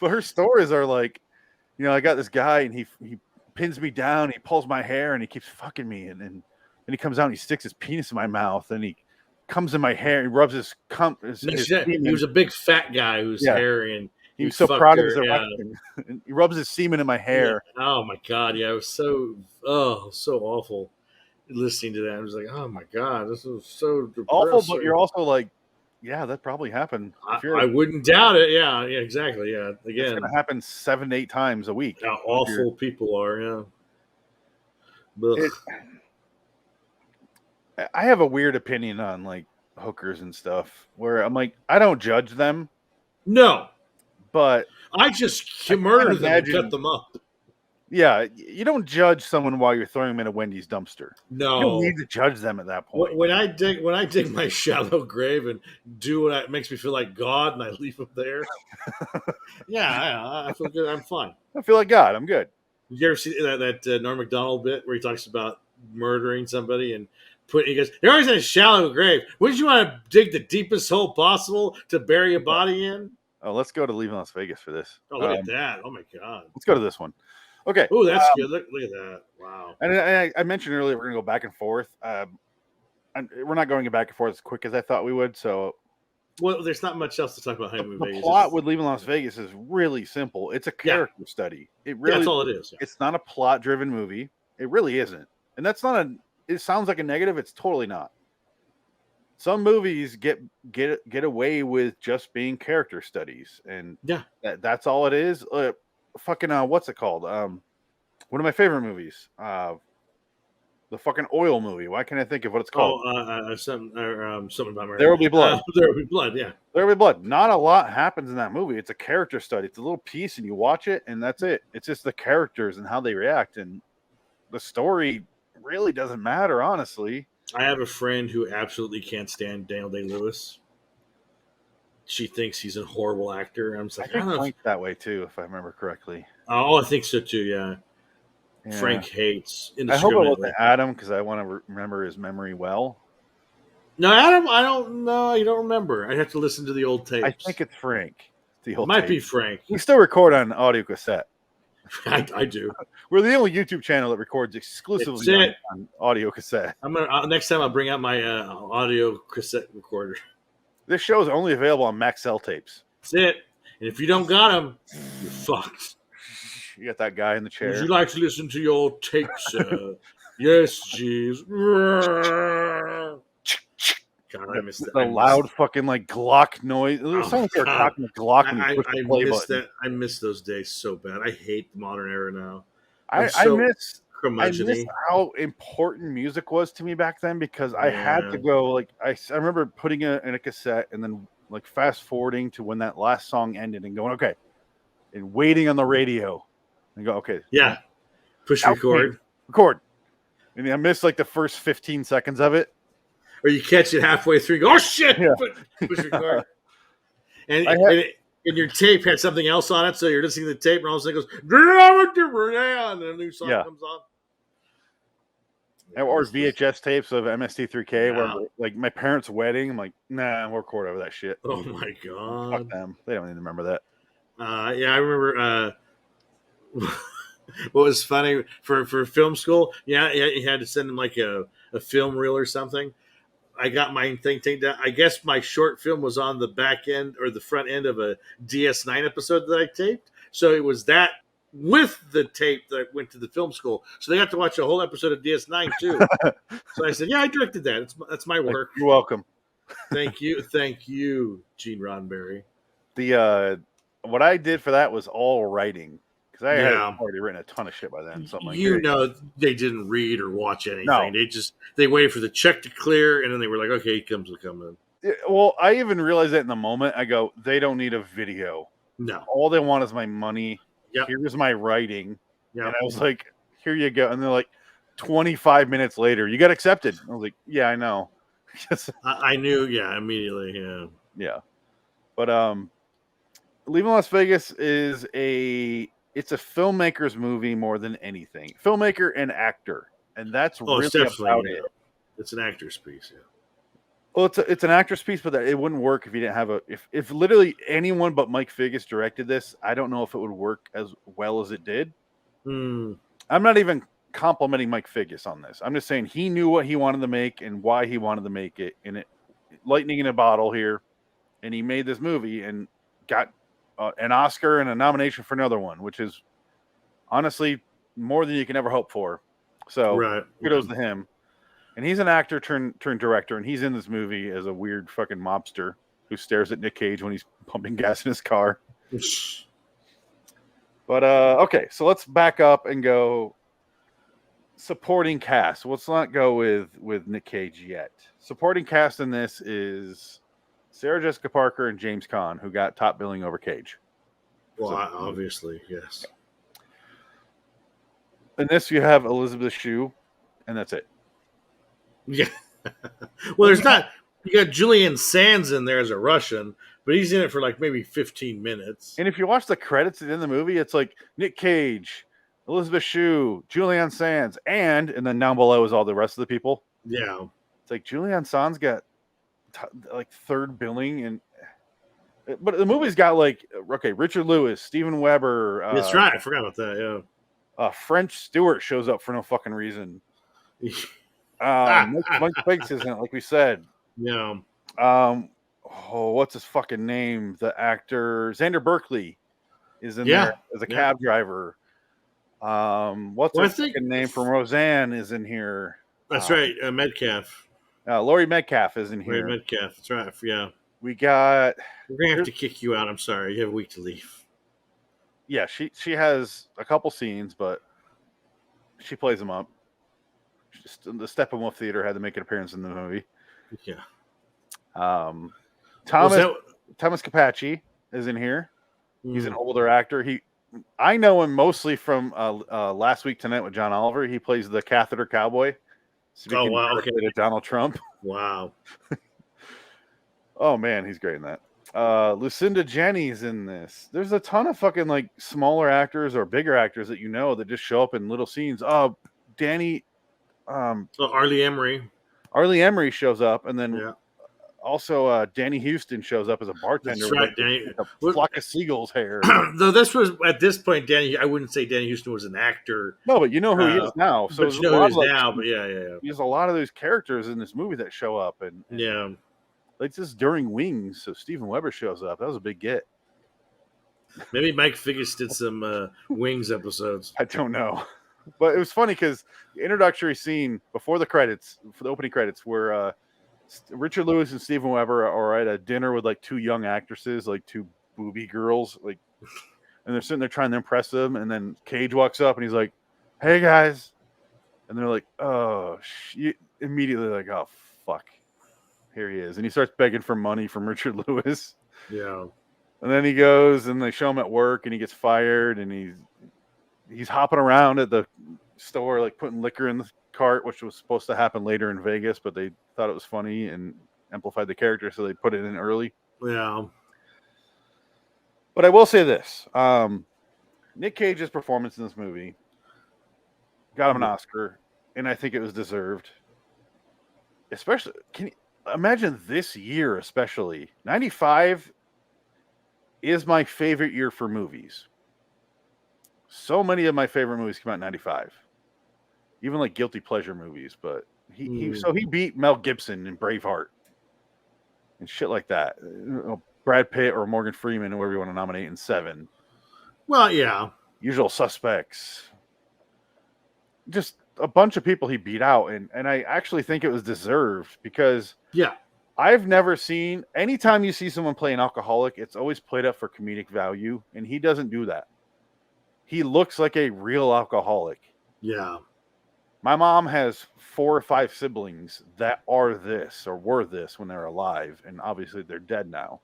But her stories are like, I got this guy, and he pins me down, he pulls my hair, and he keeps fucking me, and then he comes out and he sticks his penis in my mouth, and he comes in my hair, he rubs his He was a big fat guy who's hairy, and he was so proud of his erection. And he rubs his semen in my hair. Yeah. Oh my god, yeah, it was so awful listening to that. I was like, oh my god, this is so depressing. Awful, but you're also like, yeah, that probably happened. I wouldn't doubt it. Yeah, exactly. Yeah, again, it's gonna happen 7 to 8 times a week. How awful people are. Yeah. I have a weird opinion on like hookers and stuff, where I'm like, I don't judge them. No, but I just murder them and cut them up. Yeah, you don't judge someone while you're throwing them in a Wendy's dumpster. No, you don't need to judge them at that point. When I dig my shallow grave and do what makes me feel like God, and I leave them there. I feel good. I'm fine. I feel like God. I'm good. Did you ever see that Norm Macdonald bit where he talks about murdering somebody and he goes, "You're always in a shallow grave. Wouldn't you want to dig the deepest hole possible to bury a body in?" Oh, let's go to Leaving Las Vegas for this. Oh, look at that! Oh my god. Let's go to this one. Okay. Oh, that's good. Look at that. Wow. And I mentioned earlier we're going to go back and forth. We're not going back and forth as quick as I thought we would. So, well, there's not much else to talk about. Honeymoon the Vegas. plot with Leaving Las Vegas is really simple. It's a character study. It really, that's all it is. Yeah. It's not a plot-driven movie. It really isn't. And that's not a. It sounds like a negative. It's totally not. Some movies get away with just being character studies, and that's all it is. What's it called? One of my favorite movies, the fucking oil movie. Why can't I think of what it's called? Something about Mary. There Will Be Blood. There Will Be Blood. Yeah, There Will Be Blood. Not a lot happens in that movie. It's a character study. It's a little piece, and you watch it, and that's it. It's just the characters and how they react, and the story really doesn't matter, honestly. I have a friend who absolutely can't stand Daniel Day-Lewis. She thinks he's a horrible actor. I'm just like, I think Frank's that way too, if I remember correctly. Oh, I think so too. Yeah. Frank hates. I hope it wasn't Adam, because I want to remember his memory well. No, Adam, I don't know. I don't remember. I'd have to listen to the old tapes. I think it's Frank. It might be Frank. We still record on audio cassette. I do. We're the only YouTube channel that records exclusively on audio cassette. I'm gonna next time I'll bring out my audio cassette recorder. This show is only available on Maxell tapes. That's it. And if you don't got them, you're fucked. You got that guy in the chair. Would you like to listen to your tapes? Yes, jeez. God, I missed that. The loud fucking like Glock noise. It sounds like you're talking to Glock when you push the play button. I miss those days so bad. I hate the modern era now. I miss how important music was to me back then, because I had to go like I remember putting it in a cassette and then like fast forwarding to when that last song ended and going okay, and waiting on the radio and go okay, push record, and I missed like the first 15 seconds of it. Or you catch it halfway through, go, oh shit! Yeah. Push record. And your tape had something else on it, so you're listening to the tape, and all of a sudden it goes, and a new song comes on. Or VHS tapes of MST3K, where like my parents' wedding, I'm like, nah, we'll record over that shit. Oh my god, fuck them. They don't even remember that. I remember. What was funny for film school? You had to send them like a film reel or something. I got my thing down. I guess my short film was on the back end or the front end of a DS9 episode that I taped. So it was that with the tape that went to the film school. So they got to watch a whole episode of DS9 too. So I said, yeah, I directed that. That's my work. You're welcome. Thank you, Gene Roddenberry. What I did for that was all writing, because I had Yeah. already written a ton of shit by then. So I'm like, You know, they didn't read or watch anything. No. They waited for the check to clear, and then they were like, okay, he comes to come in. Well, I even realized that in the moment. I go, they don't need a video. No. All they want is my money. Yep. Here's my writing. Yep. And I was like, here you go. And they're like, 25 minutes later, you got accepted. I was like, yeah, I know. I knew, immediately, yeah. Yeah. But Leaving Las Vegas is it's a filmmaker's movie more than anything. Filmmaker and actor. And that's really about it. It's an actor's piece, yeah. Well, it's an actor's piece, but it wouldn't work if you didn't have if literally anyone but Mike Figgis directed this. I don't know if it would work as well as it did. I'm not even complimenting Mike Figgis on this. I'm just saying he knew what he wanted to make and why he wanted to make it. And it lightning in a bottle here, and he made this movie and got an Oscar and a nomination for another one, which is honestly more than you can ever hope for. So kudos to him. And he's an actor turned director, and he's in this movie as a weird fucking mobster who stares at Nick Cage when he's pumping gas in his car. But okay, so let's back up and go supporting cast. Let's not go with Nick Cage yet. Supporting cast in this is Sarah Jessica Parker and James Caan, who got top billing over Cage. Well, obviously, yes. In this, you have Elizabeth Shue, and that's it. Yeah. Well, there's not. You got Julian Sands in there as a Russian, but he's in it for like maybe 15 minutes. And if you watch the credits in the movie, it's like Nick Cage, Elizabeth Shue, Julian Sands, and then down below is all the rest of the people. Yeah. It's like Julian Sands got like third billing, but the movie's got like Richard Lewis, Steven Weber. That's right. I forgot about that. Yeah. French Stewart shows up for no fucking reason. Mike Figgis isn't, like we said. Yeah. What's his fucking name? The actor Xander Berkeley is in there as a cab driver. What's his fucking name from Roseanne is in here. That's right. Metcalf. Laurie Metcalf is in here. Laurie Metcalf. That's right. Yeah. We got. We're gonna have to kick you out. I'm sorry. You have a week to leave. Yeah, she has a couple scenes, but she plays them up. Just the Steppenwolf Theater had to make an appearance in the movie. Yeah. Thomas Capacci is in here. He's an older actor. I know him mostly from Last Week Tonight with John Oliver. He plays the catheter cowboy. Oh wow! Okay. To Donald Trump. Wow. Oh man, he's great in that. Lucinda Jenny's in this. There's a ton of fucking like smaller actors or bigger actors that that just show up in little scenes. Danny. Arlie Emery. Arlie Emery shows up, and then also Danny Houston shows up as a bartender. That's right, Danny. A flock of seagulls' hair. Though this was at this point, I wouldn't say Danny Houston was an actor. No, but you know who he is now. So but you know who he is now. But yeah. There's a lot of those characters in this movie that show up, and like just during Wings. So Steven Weber shows up. That was a big get. Maybe Mike Figgis did some Wings episodes. I don't know. But it was funny because the introductory scene before the credits, for the opening credits, where Richard Lewis and Steven Weber are at a dinner with like two young actresses, like two booby girls, like, and they're sitting there trying to impress them. And then Cage walks up and he's like, "Hey guys," and they're like, "Oh," immediately like, "Oh fuck, here he is," and he starts begging for money from Richard Lewis. Yeah. And then he goes and they show him at work and he gets fired and he's hopping around at the store, like putting liquor in the cart, which was supposed to happen later in Vegas, but they thought it was funny and amplified the character, so they put it in early. Yeah. But I will say this. Nick Cage's performance in this movie got him an Oscar, and I think it was deserved. Especially, can you imagine this year, especially? 95 is my favorite year for movies. So many of my favorite movies came out in 95. Even like guilty pleasure movies, but he beat Mel Gibson in Braveheart and shit like that. Brad Pitt or Morgan Freeman, whoever you want to nominate, in Seven. Well, yeah. Usual Suspects. Just a bunch of people he beat out, and I actually think it was deserved because I've never seen, anytime you see someone play an alcoholic, it's always played up for comedic value, and he doesn't do that. he looks like a real alcoholic. Yeah. My mom has 4 or 5 siblings that are this or were this when they're alive, and obviously they're dead now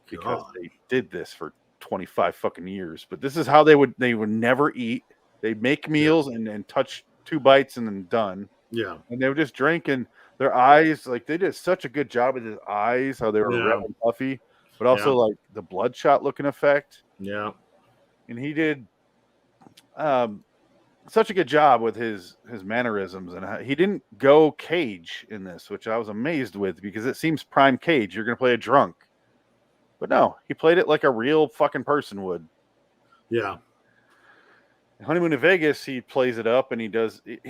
because God. they did this for 25 fucking years. But this is how they would never eat. They'd make meals and touch 2 bites and then done. Yeah. And they would just drink, and their eyes, like they did such a good job with his eyes, how they were red and puffy, but also like the bloodshot looking effect. Yeah. And he did such a good job with his mannerisms, and he didn't go Cage in this, which I was amazed with because it seems prime Cage. You're going to play a drunk, but no, he played it like a real fucking person would. Yeah. Honeymoon in Vegas, he plays it up, and he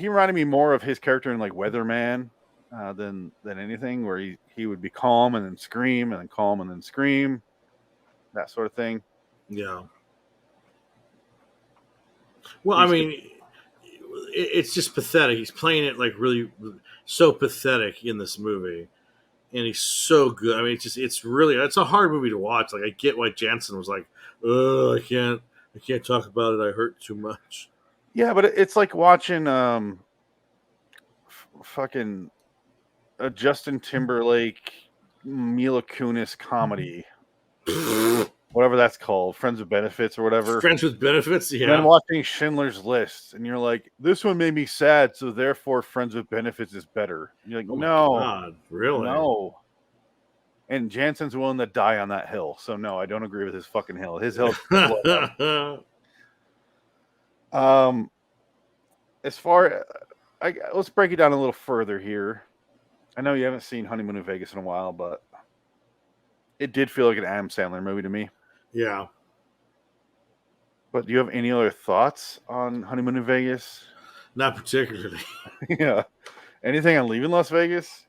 reminded me more of his character in like Weatherman than anything, where he would be calm and then scream and then calm and then scream, that sort of thing. Yeah. Well, I mean, it's just pathetic. He's playing it like really so pathetic in this movie, and he's so good. I mean, it's a hard movie to watch. Like, I get why Jansen was like, "Oh, I can't talk about it. I hurt too much." Yeah, but it's like watching fucking a Justin Timberlake, Mila Kunis comedy. Whatever that's called, Friends with Benefits or whatever. Friends with Benefits, yeah. And then watching Schindler's List, and you're like, this one made me sad, so therefore Friends with Benefits is better. And you're like, no. God, really? No. And Jansen's willing to die on that hill, so no, I don't agree with his fucking hill. His hill. As far, let's break it down a little further here. I know you haven't seen Honeymoon in Vegas in a while, but it did feel like an Adam Sandler movie to me. Yeah. But do you have any other thoughts on Honeymoon in Vegas? Not particularly. Yeah. Anything on Leaving Las Vegas?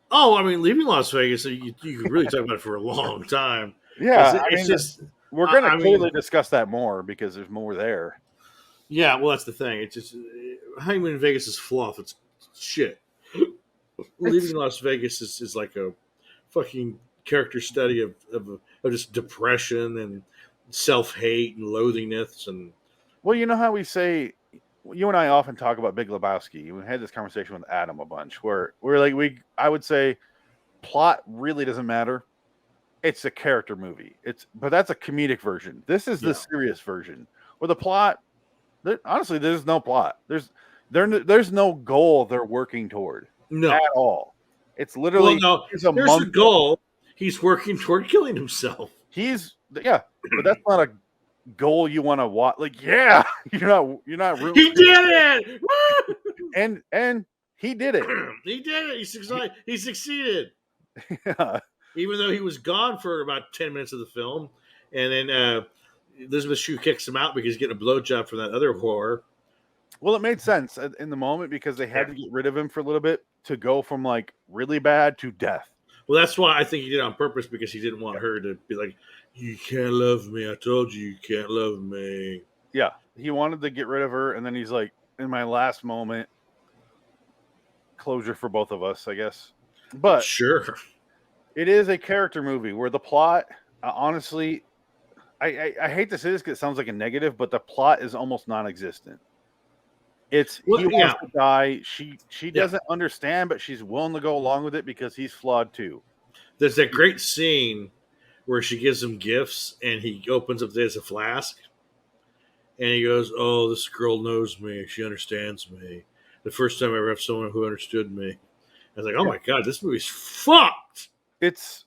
Oh, I mean, Leaving Las Vegas, you could really talk about it for a long time. Yeah. It's just... We're going to clearly discuss that more because there's more there. Yeah, well, that's the thing. It's just... Honeymoon in Vegas is fluff. It's shit. Leaving Las Vegas is like a fucking character study of just depression and self-hate and loathingness. And well, you know how we say, you and I often talk about Big Lebowski. We had this conversation with Adam a bunch where we're like, I would say plot really doesn't matter. It's a character movie. But that's a comedic version. This is the serious version where the plot, honestly, there's no plot. There's no goal they're working toward at all. It's literally there's a goal. He's working toward killing himself. But that's not a goal you want to watch. Like, yeah, you're not rooting. He did it, and he did it. He did it. He succeeded. Yeah. Even though he was gone for about 10 minutes of the film, and then Elizabeth Shue kicks him out because he's getting a blowjob from that other whore. Well, it made sense in the moment because they had to get rid of him for a little bit to go from like really bad to death. Well, that's why I think he did it on purpose, because he didn't want her to be like, "You can't love me. I told you can't love me." Yeah, he wanted to get rid of her, and then he's like, in my last moment, closure for both of us, I guess. But sure, it is a character movie where the plot, honestly, I hate to say this because it sounds like a negative, but the plot is almost non-existent. He wants to die. She doesn't understand, but she's willing to go along with it because he's flawed too. There's that great scene where she gives him gifts, and he opens up there's a flask, and he goes, "Oh, this girl knows me. She understands me. The first time I ever have someone who understood me." I was like, "Oh my god, this movie's fucked." It's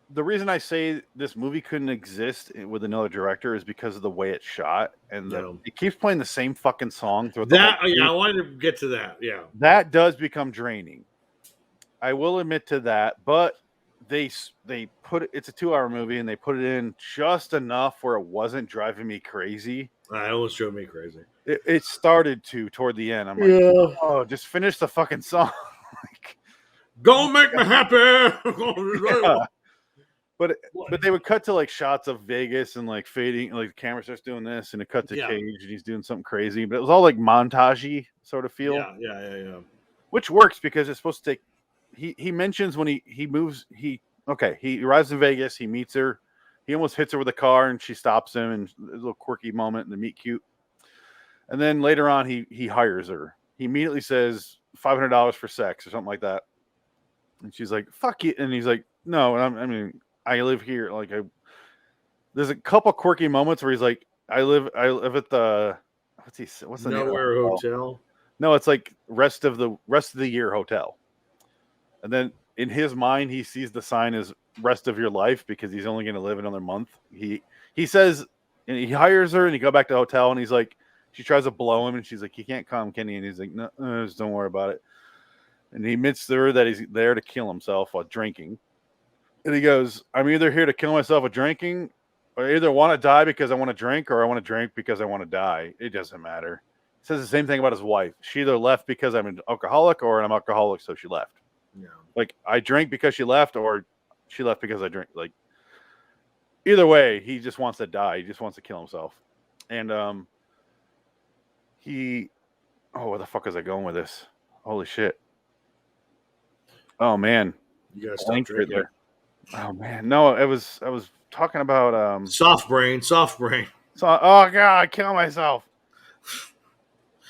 the reason I say this movie couldn't exist with another director is because of the way it's shot, and it keeps playing the same fucking song throughout I wanted to get to that. Yeah, that does become draining. I will admit to that, but they put it's a 2-hour movie, and they put it in just enough where it wasn't driving me crazy. It almost drove me crazy. It started to toward the end. I'm like, oh, just finish the fucking song. Like, go make me happy. Yeah. But they would cut to like shots of Vegas and like fading, like the camera starts doing this, and it cut to Cage and he's doing something crazy. But it was all like montagey sort of feel. Yeah. Which works because it's supposed to take. He mentions when he moves. He arrives in Vegas. He meets her. He almost hits her with a car, and she stops him, and a little quirky moment, and they meet cute. And then later on, he hires her. He immediately says $500 for sex or something like that. And she's like, "Fuck you!" And he's like, "No, I live here. Like, there's a couple quirky moments where he's like, I live at the what's the Nowhere name of the Hotel. No, it's like rest of the year hotel. And then in his mind, he sees the sign as rest of your life because he's only going to live another month. He says, and he hires her, and he go back to the hotel, and he's like, she tries to blow him, and she's like, "You can't come, Kenny." And he's like, "No, just don't worry about it." And he admits to her that he's there to kill himself while drinking. And he goes, "I'm either here to kill myself with drinking, or I either want to die because I want to drink, or I want to drink because I want to die. It doesn't matter." He says the same thing about his wife. She either left because I'm an alcoholic, or I'm alcoholic, so she left. Yeah. Like, I drank because she left, or she left because I drink. Like, either way, he just wants to die. He just wants to kill himself. And where the fuck is I going with this? Holy shit. Oh man. You gotta stop drinking. There. Oh man. No, I was talking about soft brain. So, oh god, I kill myself.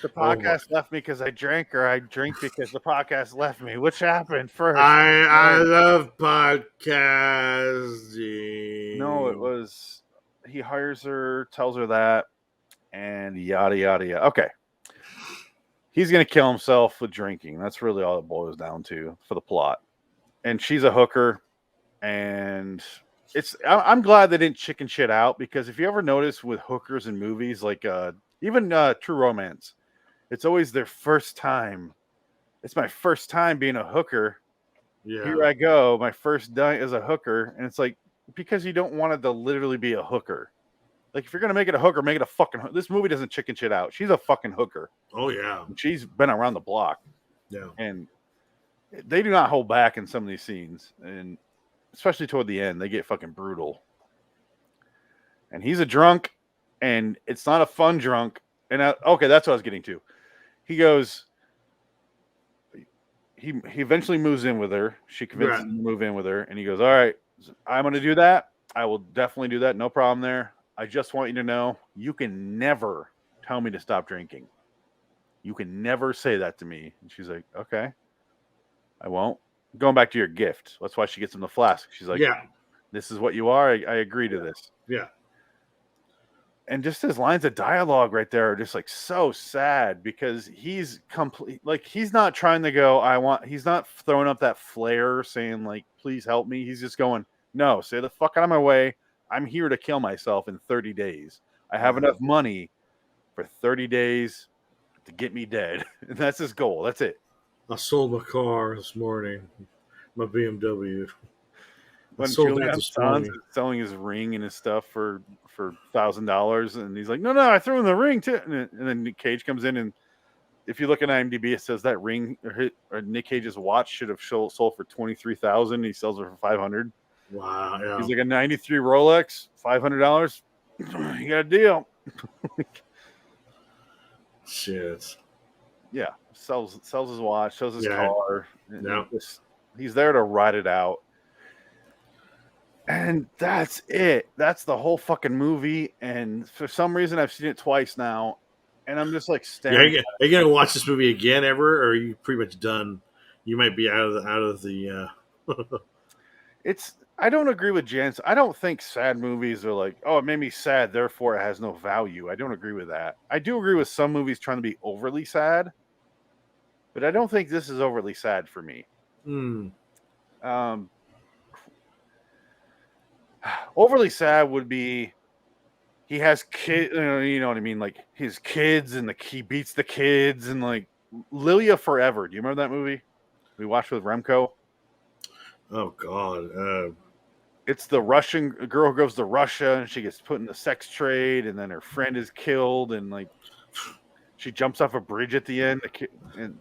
The podcast left me because I drank, or I drink because the podcast left me. Which happened first? I love podcasting. No, it was he hires her, tells her that, and yada yada yada. Okay. He's gonna kill himself with drinking. That's really all it boils down to for the plot. And she's a hooker, and I'm glad they didn't chicken shit out, because if you ever notice with hookers in movies, like even True Romance, it's always their first time. It's my first time being a hooker. Yeah. Here I go, my first night as a hooker. And it's like, because you don't want it to literally be a hooker. Like, if you're going to make it a hooker, make it a fucking hooker. This movie doesn't chicken shit out. She's a fucking hooker. Oh, yeah. She's been around the block. Yeah. And they do not hold back in some of these scenes. And especially toward the end, they get fucking brutal. And he's a drunk, and it's not a fun drunk. And okay, that's what I was getting to. He goes, he eventually moves in with her. She convinces him to move in with her, and he goes, "All right, I'm going to do that. I will definitely do that. No problem there. I just want you to know, you can never tell me to stop drinking. You can never say that to me." And she's like, "Okay, I won't." Going back to your gift. That's why she gets him the flask. She's like, "Yeah, this is what you are. I agree to this." Yeah. And just his lines of dialogue right there are just like so sad, because he's complete, like, he's not trying to go, he's not throwing up that flare saying like, "Please help me." He's just going, "No, stay the fuck out of my way. I'm here to kill myself in 30 days. I have enough money for 30 days to get me dead." And that's his goal. That's it. I sold my car this morning, my BMW. When Julian Sands is selling his ring and his stuff for $1,000, and he's like, no, I threw in the ring too. And then Nick Cage comes in, and if you look at IMDb, it says that ring or Nick Cage's watch should have sold for $23,000. He sells it for $500. Wow. Yeah. He's like, a '93 Rolex, $500. You got a deal. Shit. Yeah, sells his watch, sells his car. Yeah. He's there to ride it out. And that's it. That's the whole fucking movie. And for some reason, I've seen it twice now, and I'm just like staring. Yeah, are you gonna watch this movie again ever, or are you pretty much done? You might be out of the. It's. I don't agree with Jens. I don't think sad movies are like, "Oh, it made me sad, therefore it has no value." I don't agree with that. I do agree with some movies trying to be overly sad, but I don't think this is overly sad for me. Overly sad would be he has kids, you know what I mean? Like his kids, and he beats the kids, and like Lilia Forever. Do you remember that movie we watched with Remco? Oh God. It's the Russian girl who goes to Russia, and she gets put in the sex trade, and then her friend is killed, and like she jumps off a bridge at the end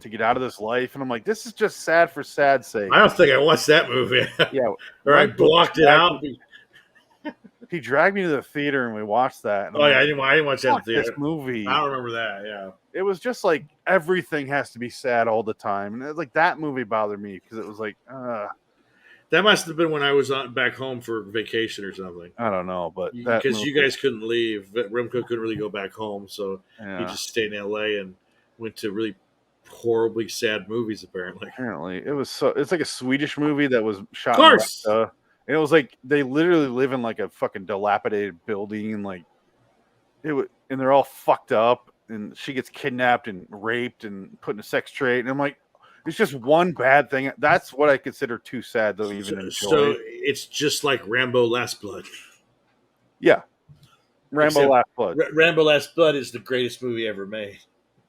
to get out of this life. And I'm like, this is just sad for sad's sake. I don't think I watched that movie. Yeah. Or I blocked it out. He dragged me to the theater, and we watched that. Oh, yeah, I didn't watch that in the theater. This movie. I don't remember that, yeah. It was just like everything has to be sad all the time. And it was like that movie bothered me because it was like, That must have been when I was back home for vacation or something. I don't know, but that Because you movie- guys couldn't leave. Remco couldn't really go back home, so he yeah, just stayed in LA and went to really horribly sad movies, apparently. apparently it was it's like a Swedish movie that was shot Of course. in Russia. And it was like they literally live in like a fucking dilapidated building, and like and they're all fucked up, and she gets kidnapped and raped and put in a sex trade, and I'm like, it's just one bad thing. That's what I consider too sad to even enjoy. So it's just like Rambo Last Blood. Yeah, Rambo Except Last Blood. Rambo Last Blood is the greatest movie ever made.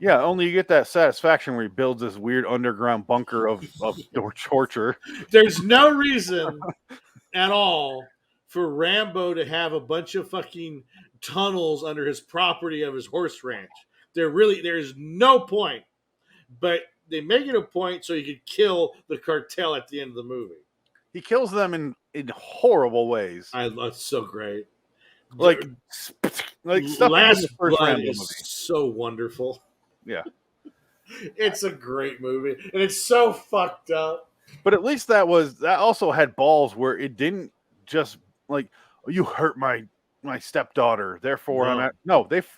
Yeah, only you get that satisfaction where he builds this weird underground bunker of torture. There's no reason at all for Rambo to have a bunch of fucking tunnels under his property of his horse ranch. There's no point. But they make it a point so he could kill the cartel at the end of the movie. He kills them in horrible ways. It's so great. Like stuff Last in the first Blood Rambo is movie. so wonderful. Yeah. It's a great movie. And it's so fucked up. But at least that also had balls where it didn't just like, you hurt my stepdaughter, therefore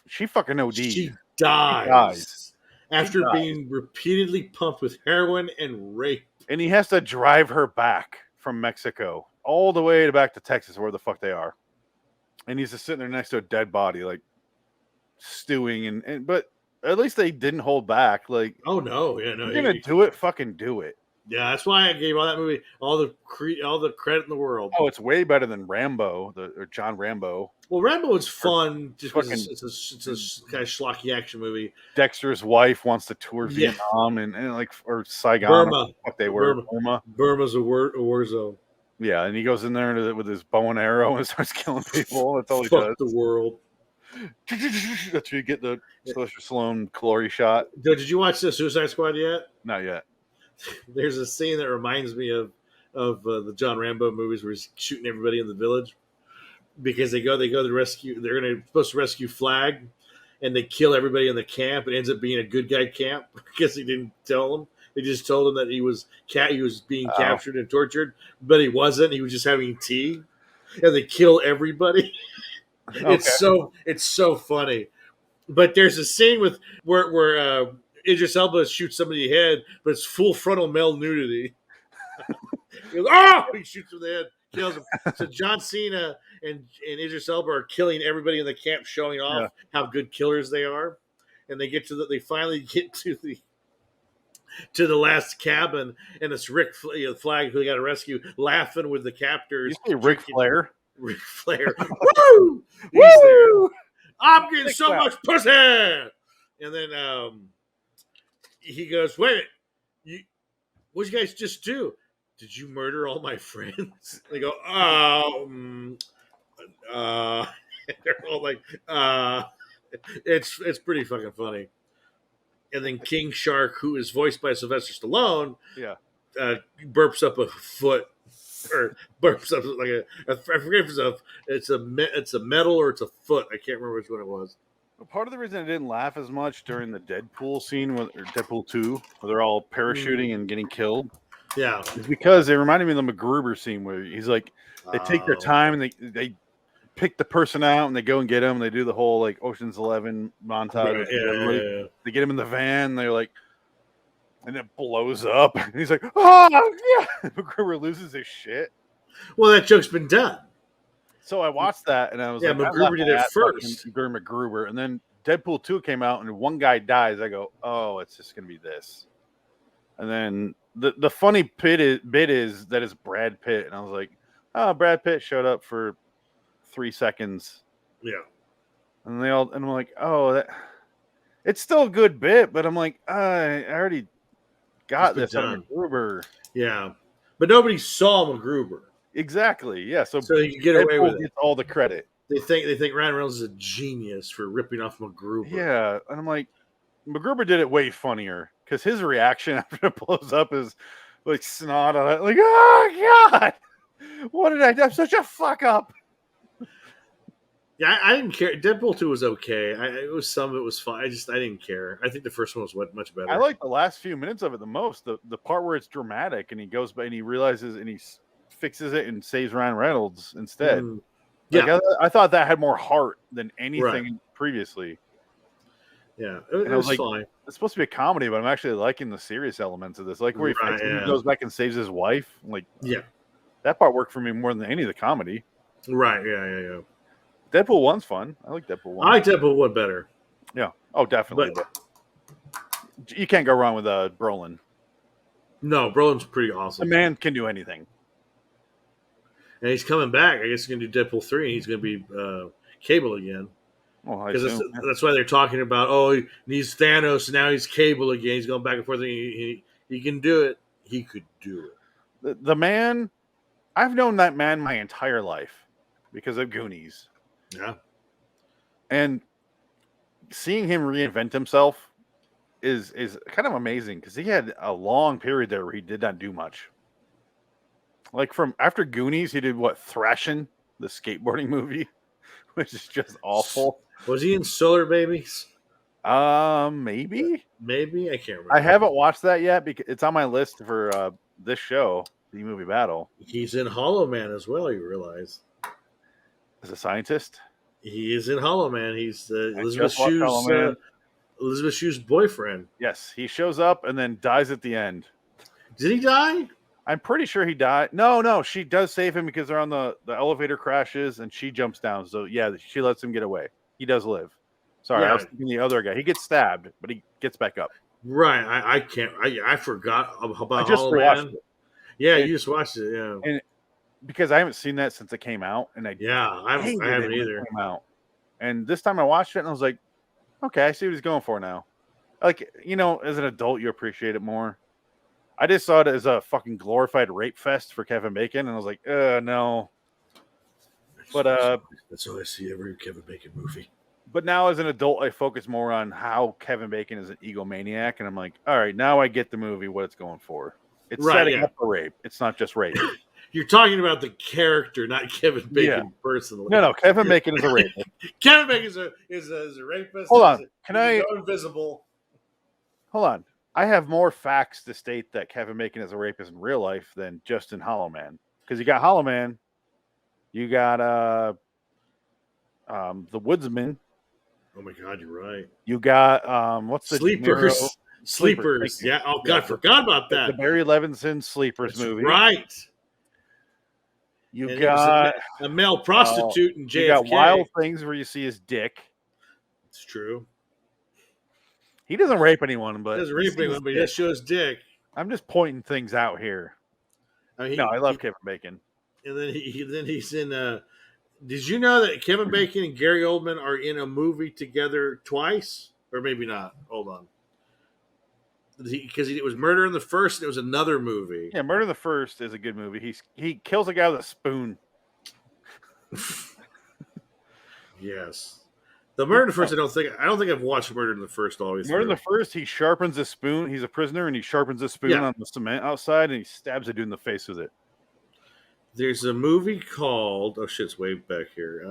she fucking OD'd. She dies. After being repeatedly pumped with heroin and rape. And he has to drive her back from Mexico all the way back to Texas, where the fuck they are. And he's just sitting there next to a dead body, like stewing. But at least they didn't hold back. Like, oh no, yeah, no, you're gonna do it, fucking do it. Yeah, that's why I gave all that movie all the credit in the world. Oh, it's way better than Rambo, or John Rambo. Well, Rambo is fun just because fucking- it's a kind of schlocky action movie. Dexter's wife wants to tour Yeah. Vietnam and like, or Saigon. Burma. What they were. Burma. Burma's a war zone. Yeah, and he goes in there with his bow and arrow and starts killing people. That's all he Fuck does. the world. That's where you get the Sylvester Stallone glory shot. Did you watch the Suicide Squad yet? Not yet. There's a scene that reminds me of the John Rambo movies where he's shooting everybody in the village because they go to rescue. They're supposed to rescue Flag, and they kill everybody in the camp. It ends up being a good guy camp because he didn't tell them. They just told him that he was being captured and tortured, but he wasn't. He was just having tea, and they kill everybody. Okay. It's so funny. But there's a scene where Idris Elba shoots somebody in the head, but it's full frontal male nudity. He goes, oh! He shoots him in the head, kills him. So John Cena and Idris Elba are killing everybody in the camp, showing off how good killers they are. And they finally get to the last cabin, and it's Rick Flag who they got to rescue, laughing with the captors. You say Ric Flair? Ric Flair. Woo! He's there. I'm getting so much pussy. And then he goes, wait a minute, what'd you guys just do? Did you murder all my friends? They go, they're all like, it's pretty fucking funny. And then King Shark, who is voiced by Sylvester Stallone, burps up a foot, or burps up like I forget if it's a metal or it's a foot. I can't remember which one it was. Part of the reason I didn't laugh as much during the Deadpool scene, or Deadpool 2, where they're all parachuting and getting killed, is because they reminded me of the MacGruber scene where he's like, they take their time and they pick the person out and they go and get him. And they do the whole like Ocean's 11 montage. Yeah. They get him in the van. And they're like, and it blows up. And he's like, oh yeah. MacGruber loses his shit. Well, that joke's been done. So I watched that and I was like, MacGruber did it first during MacGruber, and then Deadpool 2 came out and one guy dies. I go, oh, it's just gonna be this. And then the funny bit is that it's Brad Pitt, and I was like, oh, Brad Pitt showed up for 3 seconds. Yeah. And I'm like, oh, it's still a good bit, but I'm like, I already got this on MacGruber. Yeah. But nobody saw MacGruber. Exactly. Yeah. So you can get away with it. Gets all the credit. They think Ryan Reynolds is a genius for ripping off MacGruber. Yeah. And I'm like, MacGruber did it way funnier because his reaction after it blows up is like snot on it. Like, oh God, what did I do? I'm such a fuck up. Yeah, I didn't care. Deadpool 2 was okay. Some of it was fun. I didn't care. I think the first one was much better. I like the last few minutes of it the most. The part where it's dramatic and he goes by and he realizes and he fixes it and saves Ryan Reynolds instead. Yeah, Like, I thought that had more heart than anything Right. previously. yeah, And it I was was like, fine. it's supposed to be a comedy, but I'm actually liking the serious elements of this. Like where he Right, fixes it, yeah. he goes back and saves his wife. Like Yeah, that part worked for me more than any of the comedy. right, yeah. Deadpool 1's fun. I like Deadpool 1. I like Deadpool 1 better. Yeah. Oh, definitely. But You can't go wrong with Brolin. no, Brolin's pretty The awesome. man can do anything. And he's coming back. I guess he's going to do Deadpool 3, and he's going to be Cable again. Well, I Because assume. that's why they're talking about, he needs Thanos, and now he's Cable again. He's going back and forth. And he can do it. He could do it. The man, I've known that man my entire life because of Goonies. Yeah. And seeing him reinvent himself is kind of amazing because he had a long period there where he did not do much. Like from after Goonies, he did what? Thrashin', the skateboarding movie, which is just awful. Was he in Solar Babies? Maybe. Maybe? I can't remember. I haven't watched that yet because it's on my list for this show, the movie Battle. He's in Hollow Man as well, you realize. As a scientist. He is in Hollow Man. He's Elizabeth just watched Hollow Man. Shue's boyfriend. Yes, he shows up and then dies at the end. Did he die? I'm pretty sure he died. No, she does save him because they're on the elevator crashes and she jumps down. So yeah, she lets him get away. He does live. Sorry, I was thinking the other guy. He gets stabbed, but he gets back up. Right. I can't. I forgot about I just Hollow rewatched Man. it. Yeah, you just watched it. Yeah. And because I haven't seen that since it came out, and I haven't when it either. came out. And this time I watched it and I was like, okay, I see what he's going for now. Like, as an adult, you appreciate it more. I just saw it as a fucking glorified rape fest for Kevin Bacon, and I was like, no. But that's all I see every Kevin Bacon movie. But now as an adult, I focus more on how Kevin Bacon is an egomaniac, and I'm like, all right, now I get the movie, what it's going for. It's setting up for rape. It's not just rape. You're talking about the character, not Kevin Bacon personally. No, Kevin Bacon is a rapist. Kevin Bacon is a rapist. Hold on. Can I go invisible? Hold on. I have more facts to state that Kevin Bacon is a rapist in real life than just in Hollow Man. Because you got Hollow Man, you got the Woodsman. Oh my God, you're right. You got what's the Sleepers? Sleepers. Yeah. Oh God, forgot about that. The Barry Levinson Sleepers movie. Right. You got a male prostitute in JFK. You got Wild Things where you see his dick. It's true. He doesn't rape anyone, but he doesn't rape anyone, but he does show his dick. I'm just pointing things out here. I love Kevin Bacon. And then he's in. Did you know that Kevin Bacon and Gary Oldman are in a movie together twice, or maybe not? Hold on. Because it was Murder in the First, and it was another movie. Yeah, Murder in the First is a good movie. He kills a guy with a spoon. Yes. The Murder in the First, I don't think I've watched Murder in the First always. Murder in the First, he sharpens a spoon. He's a prisoner, and he sharpens a spoon on the cement outside, and he stabs a dude in the face with it. There's a movie called it's way back here.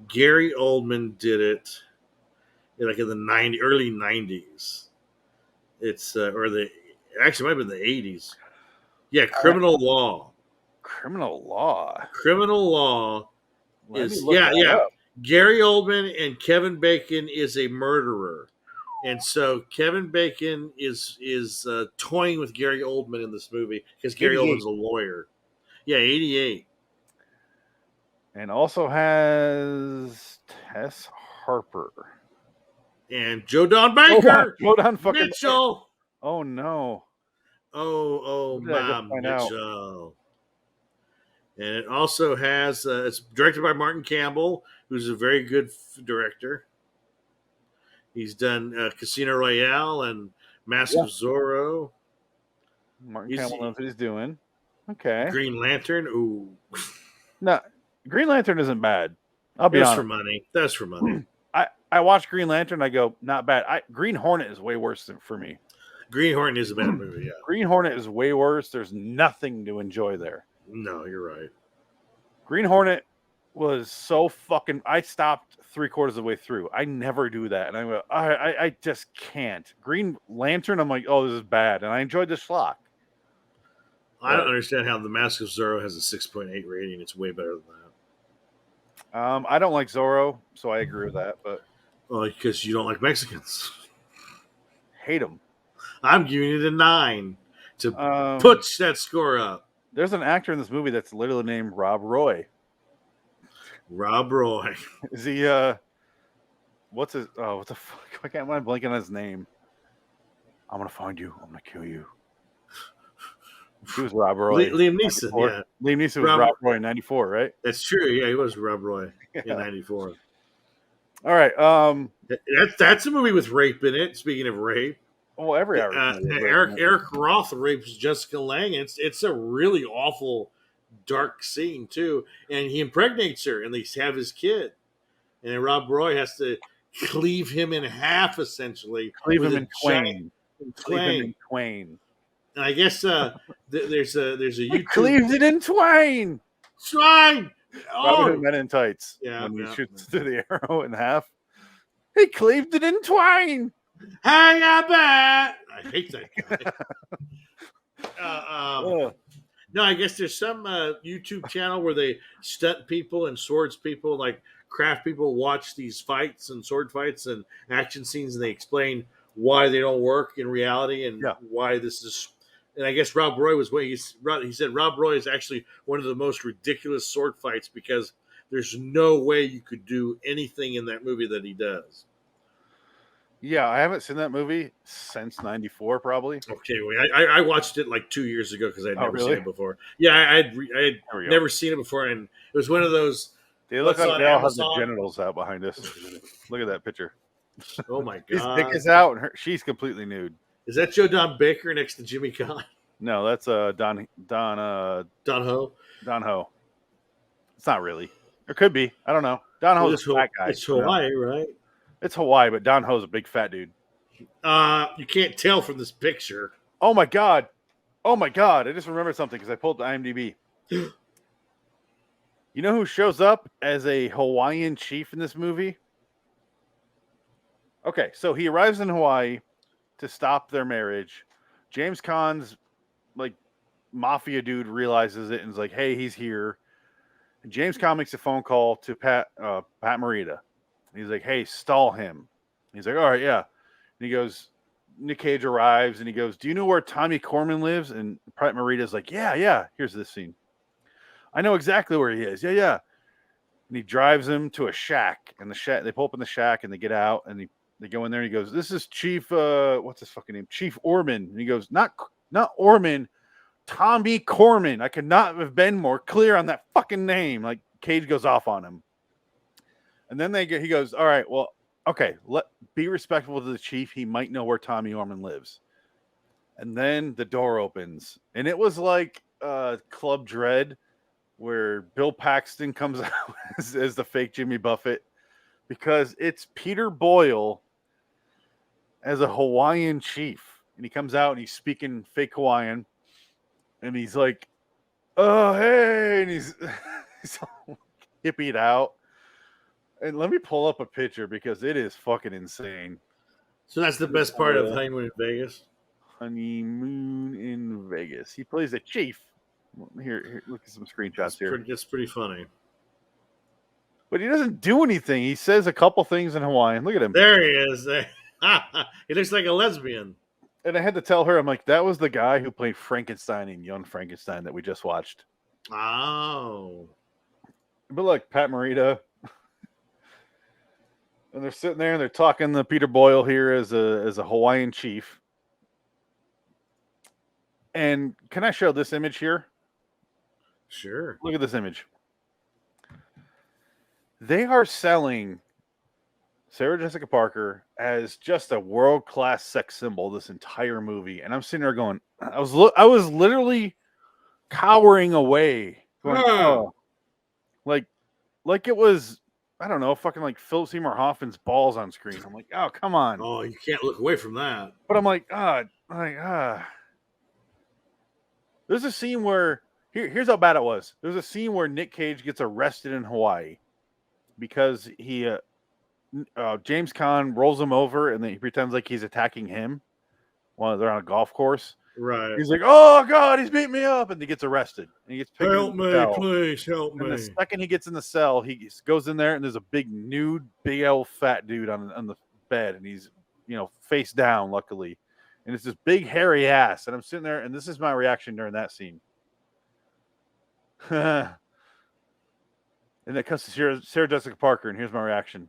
Gary Oldman did it, like in the early 90s. It's it actually might have been the 80s. Yeah, Criminal Law. Criminal Law. Criminal Law is up. Gary Oldman and Kevin Bacon is a murderer, and so Kevin Bacon is toying with Gary Oldman in this movie because Gary Oldman's a lawyer. Yeah, 88. And also has Tess Harper. And Joe Don Baker. Joe Don fucking Mitchell. Oh no. Oh my Mitchell. And it also has it's directed by Martin Campbell, who's a very good director. He's done Casino Royale and Mask of Zorro. Martin Campbell knows what he's doing. Okay. Green Lantern. Ooh. No, Green Lantern isn't bad. I'll be honest. That's for money. I watched Green Lantern. I go, not bad. Green Hornet is way worse for me. Green Hornet is a bad movie, yeah. Green Hornet is way worse. There's nothing to enjoy there. No, you're right. Green Hornet was so fucking... I stopped 3/4 of the way through. I never do that. And I go, I just can't. Green Lantern, I'm like, oh, this is bad. And I enjoyed the schlock. I don't understand how The Mask of Zorro has a 6.8 rating. It's way better than that. I don't like Zorro, so I agree with that. But Well, because you don't like Mexicans. hate him. I'm giving it a 9 to put that score up. There's an actor in this movie that's literally named Rob Roy. Rob Roy. Is he? What the fuck? Why can't I blanking on his name? I'm gonna find you. I'm gonna kill you. He was Rob Roy. Liam Neeson. 94. Yeah, Liam Neeson was Rob Roy in '94, right? that's true. Yeah, he was Rob Roy in '94. All right. That's a movie with rape in it. Speaking of rape, Well, every hour. Eric Roth rapes Jessica Lange. It's a really awful, dark scene too, and he impregnates her, and they have his kid, and then Rob Roy has to cleave him in half, essentially. Cleave him in twain. Cleave him in twain. And I guess there's a YouTube. Cleaved it in twain. Swine. Robin Hood Men in Tights. Yeah, when he yeah. shoots the arrow in half. He cleaved it in twain. Hang on back. I hate that guy. No, I guess there's some YouTube channel where they stunt people and swords people, like craft people, watch these fights and sword fights and action scenes, and they explain why they don't work in reality and why this is. And I guess Rob Roy was what he said. Rob Roy is actually one of the most ridiculous sword fights because there's no way you could do anything in that movie that he does. Yeah, I haven't seen that movie since '94, probably. Okay, well, I watched it like 2 years ago because I'd never really? seen it before. Yeah, I had never seen it before, and it was one of those. They look like on they all have Amazon. the genitals out behind us. Look at that picture. Oh my His god! dick is out, and she's completely nude. Is that Joe Don Baker next to Jimmy Caan? No, that's Don Ho. Don Ho. It's not really. It could be. I don't know. Don Ho's a fat guy. It's Hawaii, right? It's Hawaii, but Don Ho's a big fat dude. You can't tell from this picture. Oh my god! I just remembered something because I pulled the IMDb. You know who shows up as a Hawaiian chief in this movie? Okay, so he arrives in Hawaii to stop their marriage. James Caan's like mafia dude realizes it and is like, "Hey, he's here." And James Caan makes a phone call to Pat Morita. He's like, "Hey, stall him." He's like, "All right, yeah." And he goes, Nick Cage arrives and he goes, "Do you know where Tommy Corman lives?" And Pat Morita's like, "Yeah." Here's this scene. "I know exactly where he is. Yeah." And he drives him to a shack. And the shack, they pull up in the shack and they get out and they go in there and he goes, "This is Chief, what's his fucking name? Chief Orman." And he goes, Not Orman, Tommy Corman. I could not have been more clear on that fucking name." Like Cage goes off on him. And then he goes, "All right, well, okay, be respectful to the chief. He might know where Tommy Orman lives." And then the door opens. And it was like Club Dread, where Bill Paxton comes out as the fake Jimmy Buffett, because it's Peter Boyle as a Hawaiian chief. And he comes out and he's speaking fake Hawaiian. And he's like, "Oh, hey." And he's all hippied out. And let me pull up a picture because it is fucking insane. So that's the best part of Honeymoon in Vegas. Honeymoon in Vegas. He plays a chief. Here, look at some screenshots here. It's pretty funny. But he doesn't do anything. He says a couple things in Hawaiian. Look at him. There he is. He looks like a lesbian. And I had to tell her, I'm like, that was the guy who played Frankenstein in Young Frankenstein that we just watched. Oh. But look, Pat Morita. And they're sitting there and they're talking to Peter Boyle here as a Hawaiian chief. And can I show this image here? Sure. Look at this image. They are selling Sarah Jessica Parker as just a world-class sex symbol this entire movie. And I'm sitting there going, I was literally cowering away. Going, oh. Like it was, I don't know, fucking like Philip Seymour Hoffman's balls on screen. I'm like, oh, come on. Oh, you can't look away from that. But I'm like, There's a scene where, here's how bad it was. There's a scene where Nick Cage gets arrested in Hawaii because he, James Caan rolls him over and then he pretends like he's attacking him while they're on a golf course. Right. He's like, "Oh God, he's beating me up," and he gets arrested. And he gets picked Help me, please help And the me. second he gets in the cell, he goes in there, and there's a big nude, big old fat dude on the bed, and he's face down, luckily, and it's this big hairy ass. And I'm sitting there, and this is my reaction during that scene. And it comes to Sarah Jessica Parker, and here's my reaction.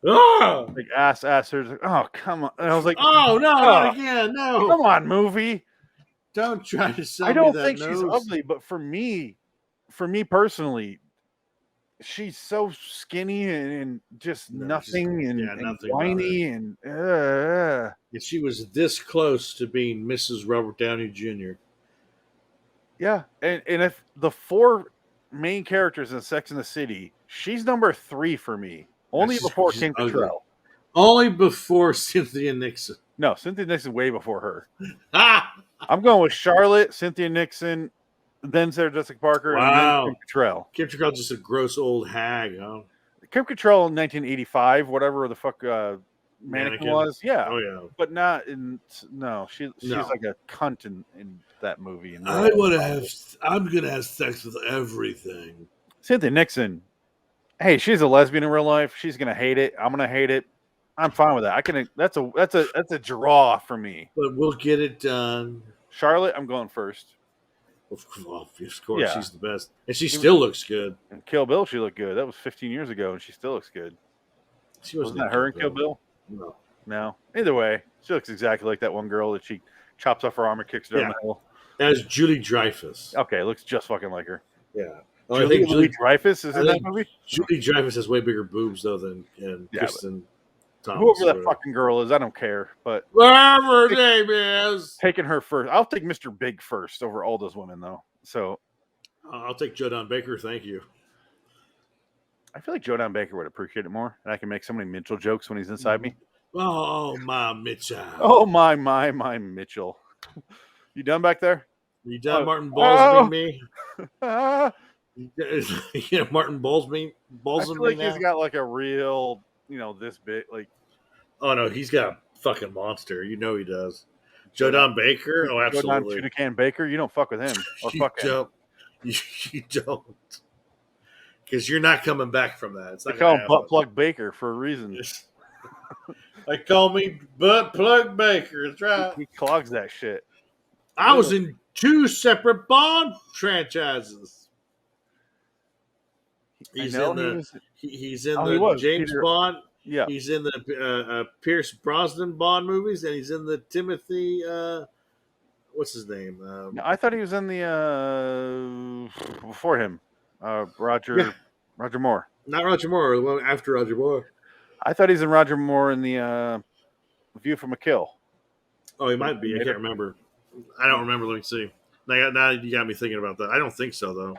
Oh, Like ass. Sarah's like, "Oh, come on!" And I was like, oh no, not again! No, come on, movie. don't try to sell I don't me that think she's nose. ugly, but for me personally, she's so skinny and just nothing and whiny and And she was this close to being Mrs. Robert Downey Jr. yeah. And if the 4 main characters in Sex and the City, she's number 3 for me. Only before Kim Cattrall. Only before Cynthia Nixon. No, Cynthia Nixon way before her. Ah! I'm going with Charlotte, Cynthia Nixon, then Sarah Jessica Parker, and then Kim Cattrall. Kim Cattrall just a gross old hag, huh? Kim Cattrall in 1985, whatever the fuck mannequin was. Yeah. Oh, yeah. But not in... No, she's like a cunt in that movie. I'm going to have sex with everything. Cynthia Nixon. Hey, she's a lesbian in real life. She's going to hate it. I'm going to hate it. I'm fine with that. That's a draw for me. But we'll get it done. Charlotte, I'm going first. Of course, she's the best. And she still looks good. And Kill Bill, she looked good. That was 15 years ago, and she still looks good. Wasn't that her in Kill Bill? No. Either way, she looks exactly like that one girl that she chops off her arm and kicks her down the hill. As Julie Dreyfus. Okay, looks just fucking like her. Yeah. Julie Dreyfus is in that movie? Julie Dreyfus has way bigger boobs, though, than Kristen Thompson. Whoever that fucking girl is, I don't care. But whatever her name is. Taking her first. I'll take Mr. Big first over all those women, though. So I'll take Joe Don Baker. Thank you. I feel like Joe Don Baker would appreciate it more, and I can make so many Mitchell jokes when he's inside me. Oh, my Mitchell. Oh, my Mitchell. You done back there? You done, Martin Balls me? Martin Balls me? I feel like he's got like a real, this big, like. Oh, no, he's got a fucking monster. You know he does. Joe Don Baker? Oh, absolutely. Joe Don Can Baker? You don't fuck with him. Or fuck him. You don't. Because you're not coming back from that. It's not they call him Butt Plug Baker for a reason. They call me Butt Plug Baker. That's right. He clogs that shit. I was in 2 separate Bond franchises. He's in the James Bond. Yeah. He's in the Pierce Brosnan Bond movies, and he's in the Timothy. What's his name? I thought he was in the before him, Roger Moore. Not Roger Moore. The one after Roger Moore. I thought he's in Roger Moore in the View from a Kill. Oh, he might be. I can't remember. I don't remember. Let me see. Now you got me thinking about that. I don't think so, though.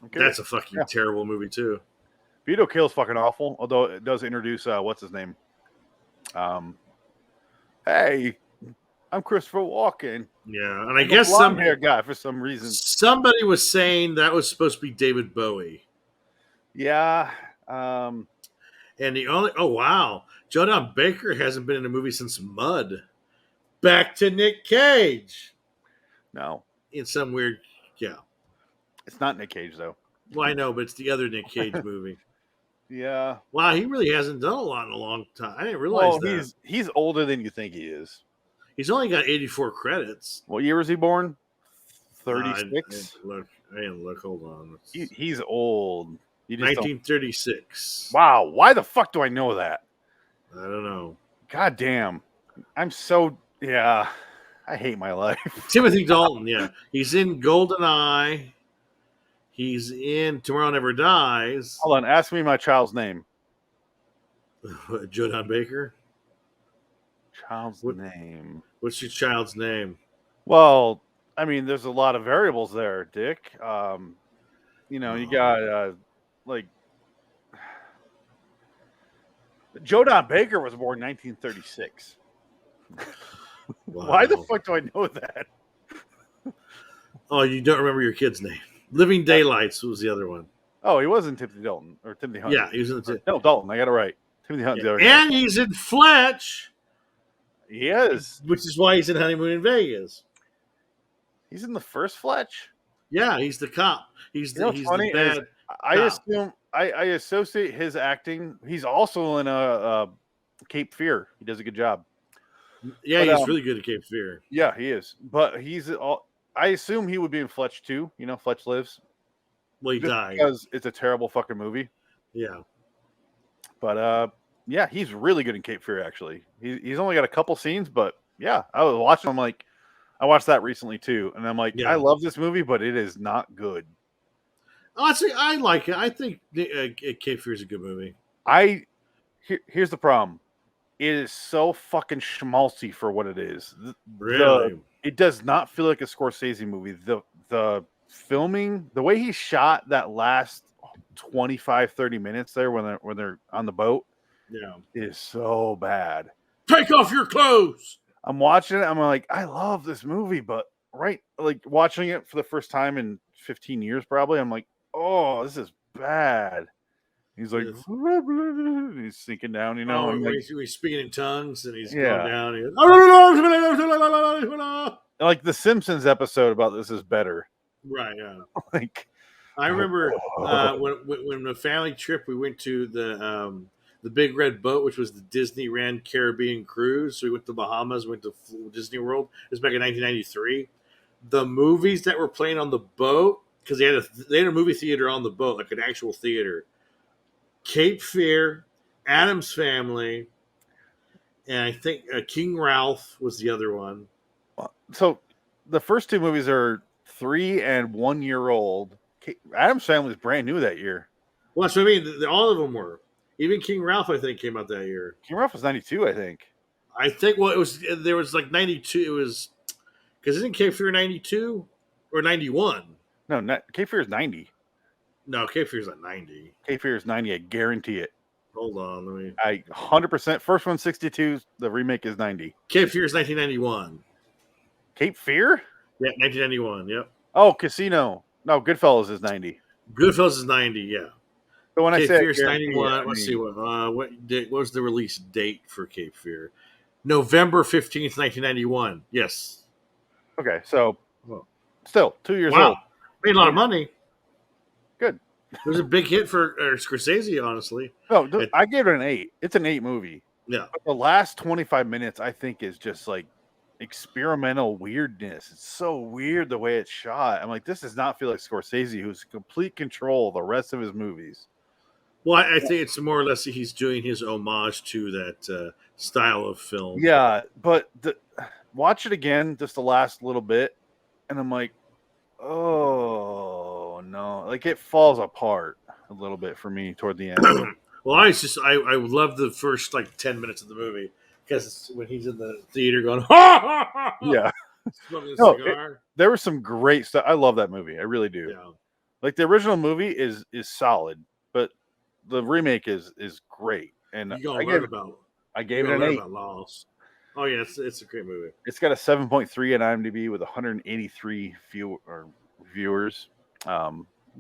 Okay. That's a fucking terrible movie, too. View to a Kill is fucking awful, although it does introduce, what's his name? Hey, I'm Christopher Walken. Yeah, and I guess some hair guy for some reason. Somebody was saying that was supposed to be David Bowie. Yeah. And the only Joe Don Baker hasn't been in a movie since Mud. Back to Nick Cage. No. In some weird It's not Nick Cage though. Well, I know, but it's the other Nick Cage movie. Yeah. Wow, he really hasn't done a lot in a long time. I didn't realize that. He's older than you think he is. He's only got 84 credits. What year was he born? 36? I didn't look. Hold on. He's old. 1936. Wow. Why the fuck do I know that? I don't know. God damn. I'm so... Yeah. I hate my life. Timothy Dalton, yeah. He's in GoldenEye. He's in Tomorrow Never Dies. Hold on. Ask me my child's name. Joe Don Baker? Child's name. What's your child's name? Well, I mean, there's a lot of variables there, Dick. You got, Joe Don Baker was born in 1936. Wow. Why the fuck do I know that? Oh, you don't remember your kid's name. Living Daylights was the other one. Oh, he was in Timothy Dalton. Or Timothy Hunt. Yeah, he was in No, Dalton. I got it right. Timothy Hunt. And he's in Fletch. He is. which is why he's in Honeymoon in Vegas. He's in the first Fletch. Yeah, he's the cop. He's You know what's the funny is bad. I cop. assume I associate his acting. He's also in a Cape Fear. He does a good job. Yeah, But, he's really good at Cape Fear. Yeah, he is. But he's all. I assume he would be in Fletch too. You know, Fletch Lives. Well, he Just died. because it's a terrible fucking movie. Yeah. But yeah, he's really good in Cape Fear. Actually, he's only got a couple scenes, but yeah, I was watching. I'm like, I watched that recently too, and I'm like, Yeah. I love this movie, but it is not good. Honestly, I like it. I think Cape Fear is a good movie. Here's the problem. It is so fucking schmaltzy for what it is. Really? It does not feel like a Scorsese movie. The filming, the way he shot that last 25-30 minutes there when they're on the boat, Yeah. is so bad. Take off your clothes. I'm watching it. I'm like, I love this movie, but like watching it for the first time in 15 years, probably, I'm like, oh, this is bad. He's like, Yes. he's sinking down, you know. Oh, I'm like, he's speaking in tongues and he's Yeah. going down. He goes, like the Simpsons episode about this is better. right. Yeah. Like, I remember when the family trip we went to the Big Red Boat, which was the Disneyland Caribbean cruise. So we went to Bahamas, went to Disney World. It was back in 1993. The movies that were playing on the boat, because they had a movie theater on the boat, like an actual theater. Cape Fear, Addams Family, and I think King Ralph was the other one. so the first two movies are 3 and 1 year old. Adam's Family is brand new that year. Well, that's what I mean. All of them were. Even King Ralph, I think, came out that year. King Ralph was 92, I think. I think. Well, there was like 92. It was because isn't Cape Fear 92 or 91? No, Cape Fear is 90. No, Cape Fear's at 90. Cape Fear is 90. I guarantee it. Hold on, let me. I 100%. First one's 62. The remake is 90. Cape Fear's 1991. Cape Fear? Yeah, 1991. Yep. Oh, Casino. No, Goodfellas is 90. Goodfellas is 90. Yeah. So when Cape I say Fear's 91. Let's see what was the release date for Cape Fear? November 15th, 1991. Yes. Okay, so still 2 years Wow. old. Made a lot of money. Good. It was a big hit for Scorsese, honestly. No, I gave it an 8. It's an 8 movie. Yeah. But the last 25 minutes, I think, is just like experimental weirdness. It's so weird the way it's shot. I'm like, this does not feel like Scorsese, who's in complete control of the rest of his movies. Well, I think it's more or less he's doing his homage to that style of film. Yeah, but watch it again, just the last little bit, and I'm like, oh no, like it falls apart a little bit for me toward the end. Well, I love the first like 10 minutes of the movie because it's when he's in the theater going, ha ha ha, Yeah, smoking a No, cigar. there was some great stuff. I love that movie. I really do. Yeah. Like the original movie is solid, but the remake is great. And You gonna learn about? I gave you it gonna an learn 8. about Lost. Oh yeah, it's a great movie. It's got a 7.3 on IMDb with 183 viewers.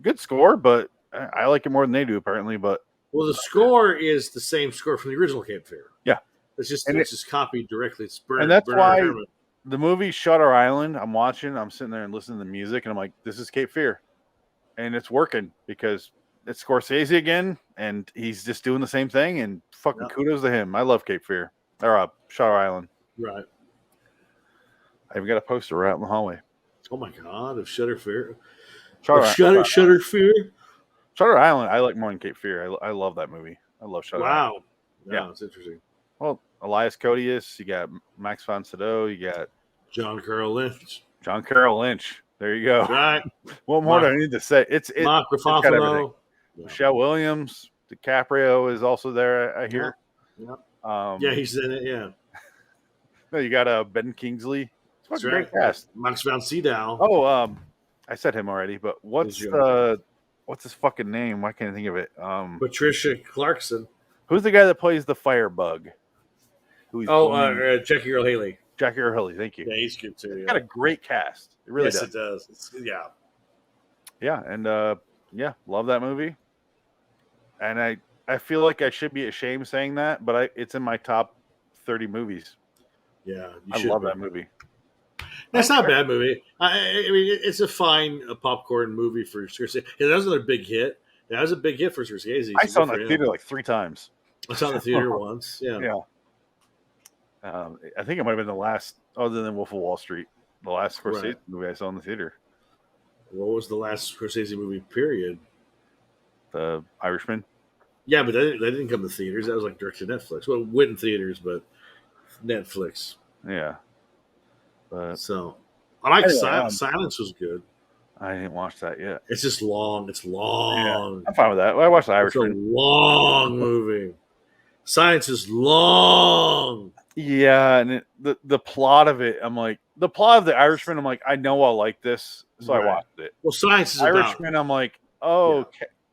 Good score, but I like it more than they do apparently. But Well, the score is the same score from the original Cape Fear. Yeah. It's just And just copied directly. It's and that's Bernard why Herrmann. the movie Shutter Island, I'm sitting there and listening to the music, and I'm like, this is Cape Fear. And it's working because it's Scorsese again, and he's just doing the same thing, and fucking kudos to him. I love Cape Fear. Or Shutter Island. Right. I even got a poster right out in the hallway. Oh my god, of Shutter Fear. Shutter Fear. Shutter Island, I like more than Cape Fear. I love that movie. I love Shutter Island. Wow. Yeah, it's interesting. Well, Elias Koteas, you got Max von Sydow, you got John Carroll Lynch. John Carroll Lynch. There you go. Right. What more do I need to say? It's Mark got everything. Ruffalo. Michelle Williams, DiCaprio is also there, I hear. Yeah. Yeah, he's in it, yeah. No, you got Ben Kingsley. It's That's a great right. cast. Max von Sydow. Oh, I said him already, but what's his fucking name? Why can't I think of it? Patricia Clarkson. Who's the guy that plays the firebug? Jackie Earle Haley. Jackie Earle Haley, thank you. Yeah, he's good too. It's got a great cast. It really does. It does. Yeah. Yeah, and love that movie. And I feel like I should be ashamed saying that, but it's in my top 30 movies. Yeah, I love that movie. That's not a bad movie. I mean, it's a fine popcorn movie for Scorsese. That was another big hit. That was a big hit for Scorsese. I So saw it good in for the him. theater like 3 times. I saw it in the theater once. Yeah. Yeah. I think it might have been the last, other than Wolf of Wall Street, the last Scorsese movie I saw in the theater. What was the last Scorsese movie? Period. The Irishman. Yeah, but that didn't come to theaters. That was like direct to Netflix. Well, it went in theaters, but Netflix. Yeah. But so I like anyway, Silence was good. I didn't watch that yet. It's just long. It's long. Yeah, I'm fine with that. I watched the Irishman. It's a long movie. Silence is long. Yeah, and the plot of it, I'm like, the plot of the Irishman, I'm like, I know I'll like this, so I watched it. Well, Science is Irishman, I'm like,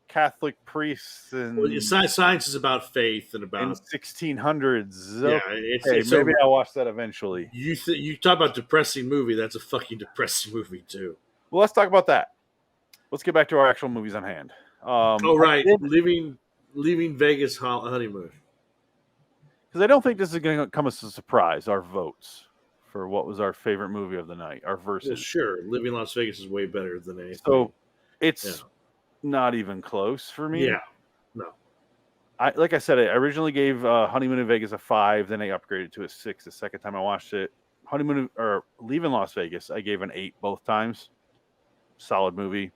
Catholic priests and Science is about faith and about in 1600s. Yeah, it's maybe I'll watch that eventually. You talk about depressing movie. That's a fucking depressing movie too. Well, let's talk about that. Let's get back to our actual movies on hand. Leaving Vegas honeymoon. Because I don't think this is going to come as a surprise. Our votes for what was our favorite movie of the night, our versus. Well, sure, Living Las Vegas is way better than anything. So it's not even close for me. Yeah, no. Like I said, I originally gave Honeymoon in Vegas a 5, then I upgraded to a 6 the second time I watched it. Leaving Las Vegas, I gave an 8 both times. Solid movie.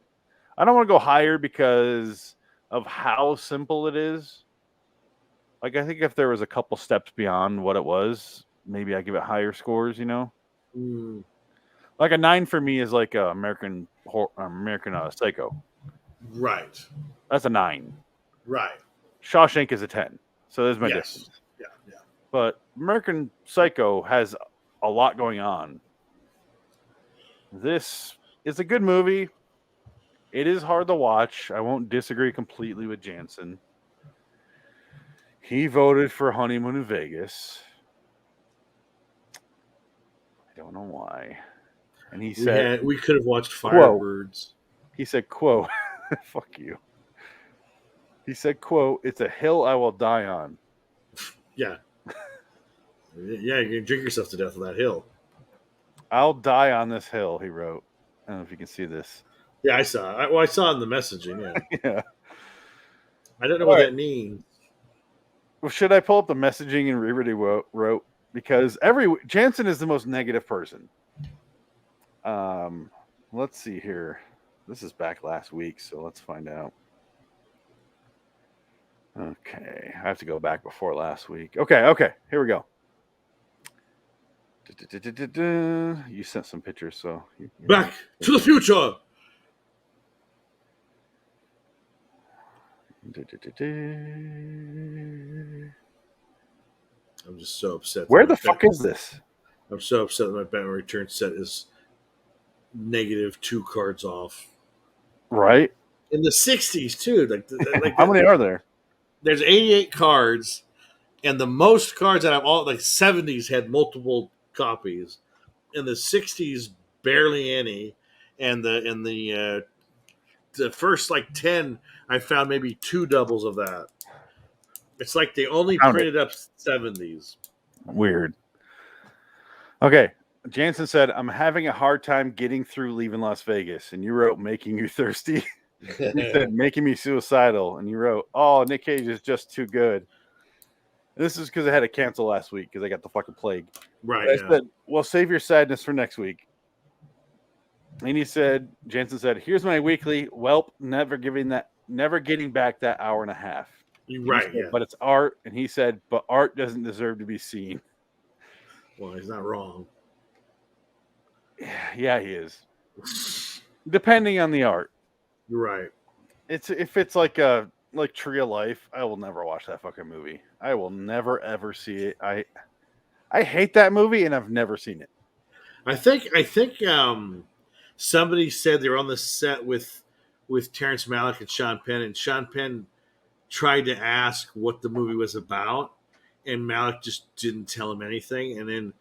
I don't want to go higher because of how simple it is. Like, I think if there was a couple steps beyond what it was, maybe I give it higher scores, you know? Like a 9 for me is like American Psycho. Right. That's a 9. Right. Shawshank is a 10. So there's my difference. Yeah. But American Psycho has a lot going on. This is a good movie. It is hard to watch. I won't disagree completely with Jansen. He voted for Honeymoon in Vegas. I don't know why. And he said we could have watched Firebirds. He said, quote, fuck you. He said, quote, it's a hill I will die on. Yeah. Yeah, you can drink yourself to death on that hill. I'll die on this hill, he wrote. I don't know if you can see this. Yeah, I saw it. I saw it in the messaging, yeah. Yeah. I don't know what that means. Well, should I pull up the messaging and read what he wrote? Because Jansen is the most negative person. Let's see here. This is back last week, so let's find out. Okay, I have to go back before last week. Okay, here we go. You sent some pictures, so Back to the Future. I'm just so upset. Where the fuck is this? I'm so upset that my Batman Return set is -2 cards off. Right? In the 60s, too. Like how many are there? There's 88 cards, and the most cards out of all, 70s had multiple copies. In the 60s, barely any. And the first 10, I found maybe 2 doubles of that. It's like they only printed up 70s. Weird. Okay. Jansen said, I'm having a hard time getting through Leaving Las Vegas. And you wrote, making you thirsty. You said, making me suicidal. And you wrote, oh, Nick Cage is just too good. And this is because I had to cancel last week because I got the fucking plague. Right. I said, well, save your sadness for next week. And Jansen said, here's my weekly. Welp, never getting back that hour and a half. Right. Said, but it's art. And he said, but art doesn't deserve to be seen. Well, he's not wrong. Yeah, he is. Depending on the art. You're right. If it's like Tree of Life, I will never watch that fucking movie. I will never ever see it. I hate that movie and I've never seen it. I think somebody said they were on the set with Terrence Malick and Sean Penn tried to ask what the movie was about, and Malick just didn't tell him anything. And then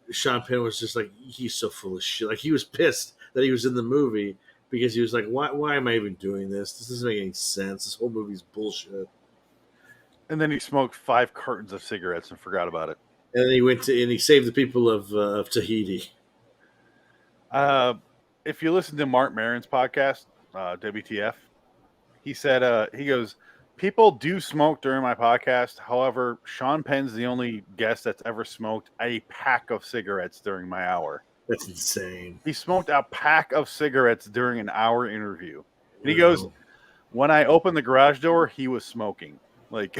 Sean Penn was just like, he's so full of shit. Like, he was pissed that he was in the movie because he was like, why am I even doing this? This doesn't make any sense. This whole movie's bullshit. And then he smoked 5 cartons of cigarettes and forgot about it. And then he saved the people of Tahiti. If you listen to Mark Maron's podcast, WTF, he said, he goes, people do smoke during my podcast. However, Sean Penn's the only guest that's ever smoked a pack of cigarettes during my hour. That's insane. He smoked a pack of cigarettes during an hour interview. And he goes, when I opened the garage door, he was smoking. Like,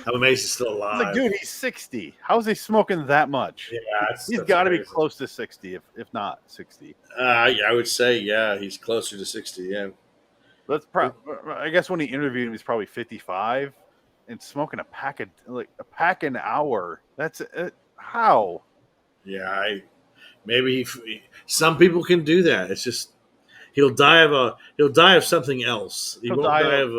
I'm amazed he's still alive. Like, dude, he's 60. How is he smoking that much? Yeah, he's got to be close to 60, if not 60. I would say, yeah, he's closer to 60. Yeah. I guess when he interviewed him, he's probably 55 and smoking a pack an hour. That's how? Yeah, maybe some people can do that. It's just he'll die of something else. He won't die of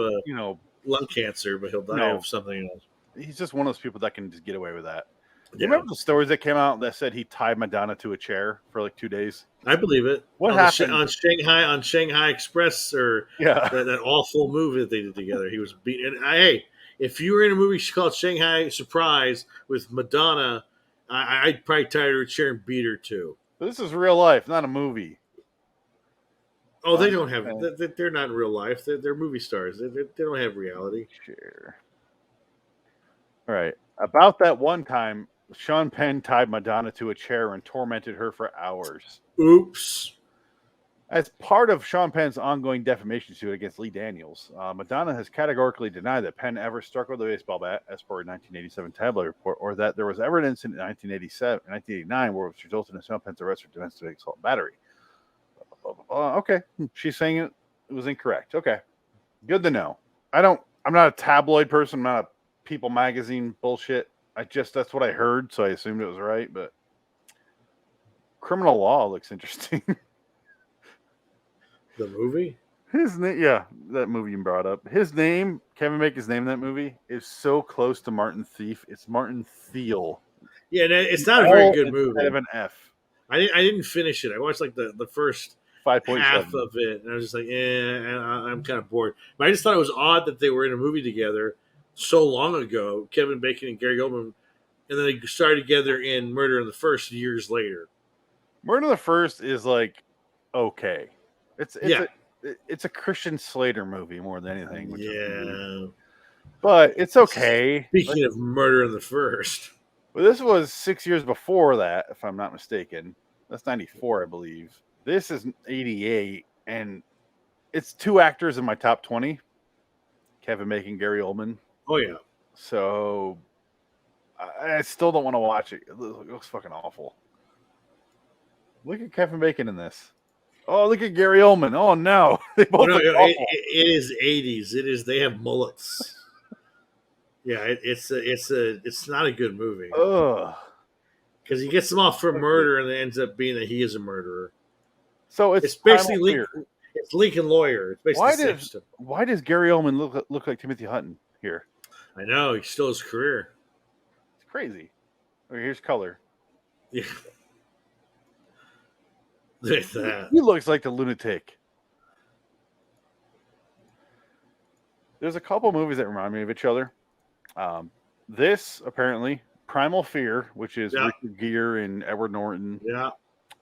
lung cancer, but he'll die of something else. He's just one of those people that can just get away with that. You remember the stories that came out that said he tied Madonna to a chair for like 2 days? I believe it. What happened on Shanghai Express, or that awful movie that they did together? He was beaten. Hey, if you were in a movie called Shanghai Surprise with Madonna, I'd probably tie her to a chair and beat her too. This is real life, not a movie. Oh, they don't have. They're not in real life. They're movie stars. They don't have reality. Sure. All right. About that one time, Sean Penn tied Madonna to a chair and tormented her for hours. Oops. As part of Sean Penn's ongoing defamation suit against Lee Daniels, Madonna has categorically denied that Penn ever struck with a baseball bat, as per a 1987 tabloid report, or that there was ever an incident in 1989 where it resulted in Sean Penn's arrest for domestic assault and battery. Okay, she's saying it was incorrect. Okay, good to know. I'm not a tabloid person. I'm not a People magazine bullshit. That's what I heard, so I assumed it was right. But criminal law looks interesting. The movie? His name, yeah, that movie you brought up. His name, Kevin Bacon's name in that movie, is so close to Martin Thief. It's Martin Thiel. Yeah, it's not a very good movie. Instead of an F. I didn't finish it. I watched like the first 5.7 half of it, and I was just like, I'm kind of bored. But I just thought it was odd that they were in a movie together so long ago, Kevin Bacon and Gary Oldman, and then they started together in Murder in the First years later. Murder in the First is like okay. It's a Christian Slater movie more than anything. But it's okay. Speaking of Murder in the First. Well, this was 6 years before that, if I'm not mistaken. That's 94, I believe. This is 88, and it's two actors in my top 20. Kevin Bacon, Gary Oldman. Oh, yeah. So I still don't want to watch it. It looks fucking awful. Look at Kevin Bacon in this. Oh, look at Gary Oldman. Oh, no. They both look awful. It is 80s. They have mullets. Yeah, it's not a good movie. Ugh. Because he gets them off for murder, and it ends up being that he is a murderer. So it's basically it's Lincoln Lawyer. It's basically why does Gary Oldman look like Timothy Hutton here? I know, he still his career. It's crazy. Okay, here's color. Yeah. Look at that. He looks like the lunatic. There's a couple movies that remind me of each other. This apparently Primal Fear, which is Richard Gere and Edward Norton. Yeah.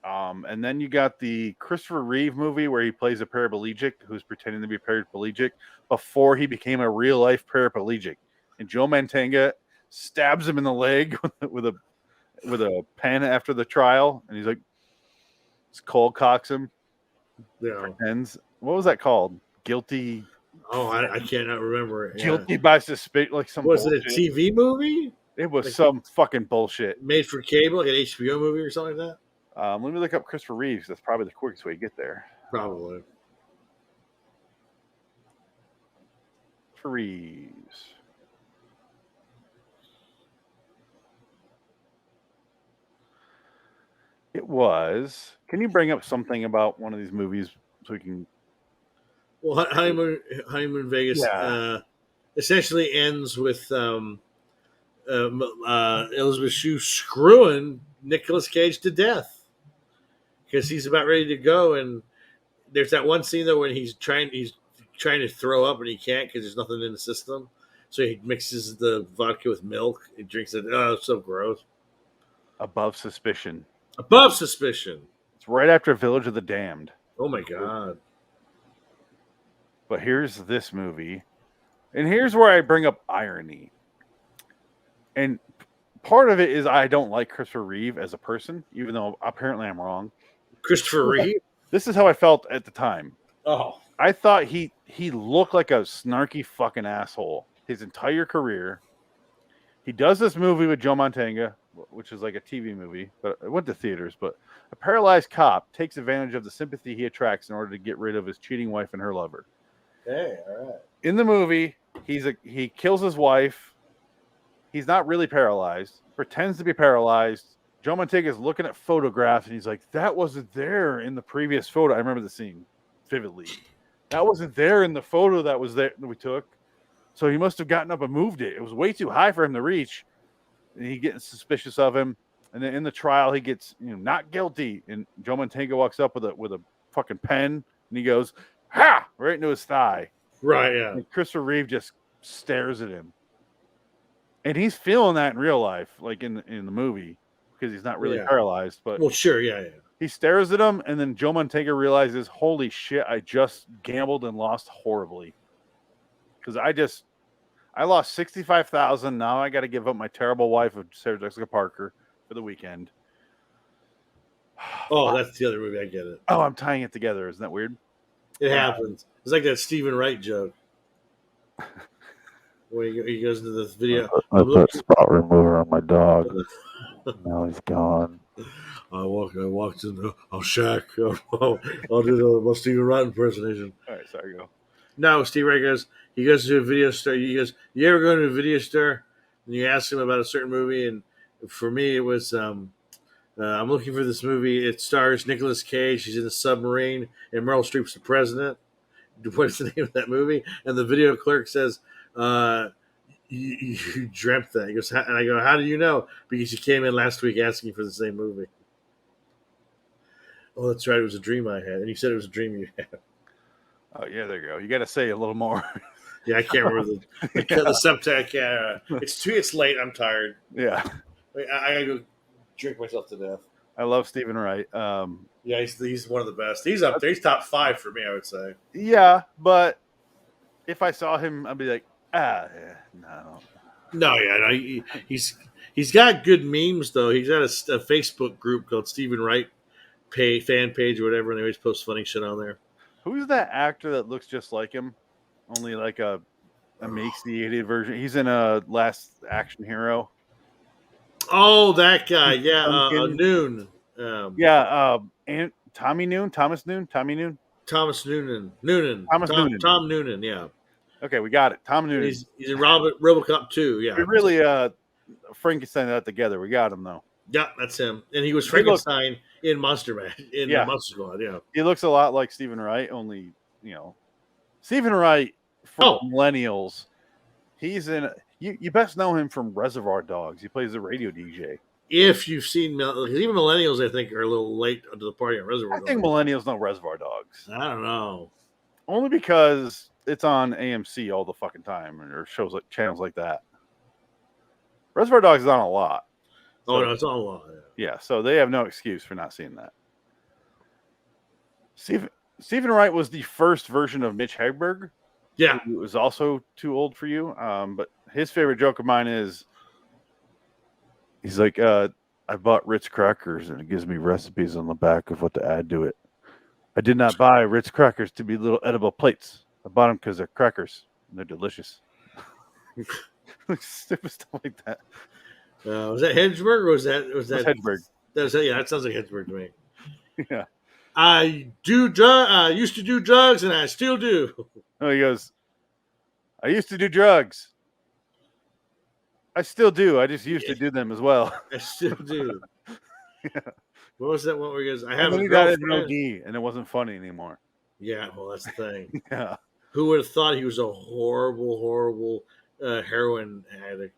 And then you got the Christopher Reeve movie where he plays a paraplegic who's pretending to be paraplegic before he became a real life paraplegic. And Joe Mantegna stabs him in the leg with a pen after the trial, and he's like, cold cocks him. Yeah. Pretends. What was that called? Guilty. Oh, I cannot remember it. Guilty by suspicion. Like some. Was bullshit. it a TV movie? It was like some fucking bullshit. Made for cable, like an HBO movie or something like that? Let me look up Christopher Reeves. That's probably the quickest way to get there. Probably. Reeves. It was. Can you bring up something about one of these movies so we can? Well, Honeymoon Vegas essentially ends with Elizabeth Shue screwing Nicolas Cage to death because he's about ready to go, and there's that one scene though when he's trying to throw up and he can't because there's nothing in the system. So he mixes the vodka with milk. He drinks it. Oh, it's so gross. Above Suspicion. Above Suspicion. It's right after Village of the Damned. Oh my god. But here's this movie. And here's where I bring up irony. And part of it is I don't like Christopher Reeve as a person, even though apparently I'm wrong. Christopher Reeve? This is how I felt at the time. Oh. I thought he looked like a snarky fucking asshole his entire career. He does this movie with Joe Montana, which is like a TV movie, but it went to theaters. But a paralyzed cop takes advantage of the sympathy he attracts in order to get rid of his cheating wife and her lover. Hey, all right. In the movie, he kills his wife. He's not really paralyzed. Pretends to be paralyzed. Joe Montana is looking at photographs, and he's like, "That wasn't there in the previous photo." I remember the scene vividly. That wasn't there in the photo that was there that we took. So he must have gotten up and moved it. It was way too high for him to reach. And he getting suspicious of him. And then in the trial, he gets not guilty. And Joe Montana walks up with a fucking pen, and he goes, "Ha!" right into his thigh. Right, yeah. And Christopher Reeve just stares at him. And he's feeling that in real life, like in the movie, because he's not really paralyzed. But well, sure, yeah. He stares at him, and then Joe Montana realizes, "Holy shit! I just gambled and lost horribly." Because I lost $65,000. Now I got to give up my terrible wife of Sarah Jessica Parker for the weekend. Oh, that's the other movie. I get it. Oh, I'm tying it together. Isn't that weird? It happens. It's like that Stephen Wright joke. When he goes into this video. I put spot remover on my dog. Now he's gone. I walked in. I'll Shaq. I'll do the Stephen Wright impersonation. All right, sorry, go. No, Steve Wright goes. He goes to a video store. He goes, "You ever go to a video store and you ask him about a certain movie?" And for me, it was I'm looking for this movie. It stars Nicolas Cage. He's in a submarine, and Meryl Streep's the president. What's the name of that movie? And the video clerk says, you dreamt that. He goes, and I go, "How do you know?" Because you came in last week asking for the same movie. Oh, that's right. It was a dream I had. And you said it was a dream you had. Oh, yeah, there you go. You got to say a little more. Yeah, I can't remember the subtext. It's late. I'm tired. Yeah. I gotta go drink myself to death. I love Stephen Wright. Yeah, he's one of the best. He's up there. He's top 5 for me, I would say. Yeah, but if I saw him, I'd be like, no. No, he's got good memes though. He's got a Facebook group called Stephen Wright fan page or whatever, and they always post funny shit on there. Who's that actor that looks just like him? Only like a emaciated version. He's in a Last Action Hero. Oh, that guy. Yeah, Noon. And Tommy Noon? Thomas Noon? Tommy Noon? Thomas Noonan. Tom Noonan, yeah. Okay, we got it. Tom Noonan. He's in RoboCop 2, yeah. We really Frankenstein that together. We got him, though. Yeah, that's him. And he was Frankenstein in Monster Man, in the Monster Squad, yeah. He looks a lot like Stephen Wright, only, Stephen Wright, for millennials, he's in, you best know him from Reservoir Dogs. He plays the radio DJ. If you've seen, because even millennials, I think, are a little late to the party on Reservoir Dogs. I think millennials know Reservoir Dogs. I don't know. Only because it's on AMC all the fucking time, or shows like channels like that. Reservoir Dogs is on a lot. So, no, it's on a lot. Yeah, so they have no excuse for not seeing that. Stephen Wright was the first version of Mitch Hedberg. Yeah. Who was also too old for you. But his favorite joke of mine is, he's like, I bought Ritz crackers and it gives me recipes on the back of what to add to it. I did not buy Ritz crackers to be little edible plates. I bought them because they're crackers and they're delicious. Stupid stuff like that. Was that Hedberg or was that Hedberg? That sounds like Hedberg to me. Yeah. I used to do drugs and I still do. Oh, he goes, I used to do drugs. I still do. I just used to do them as well. I still do. Yeah. What was that one where he goes, I have a girlfriend. Got an OD, and it wasn't funny anymore. Yeah, well, that's the thing. Yeah. Who would have thought he was a horrible heroin addict?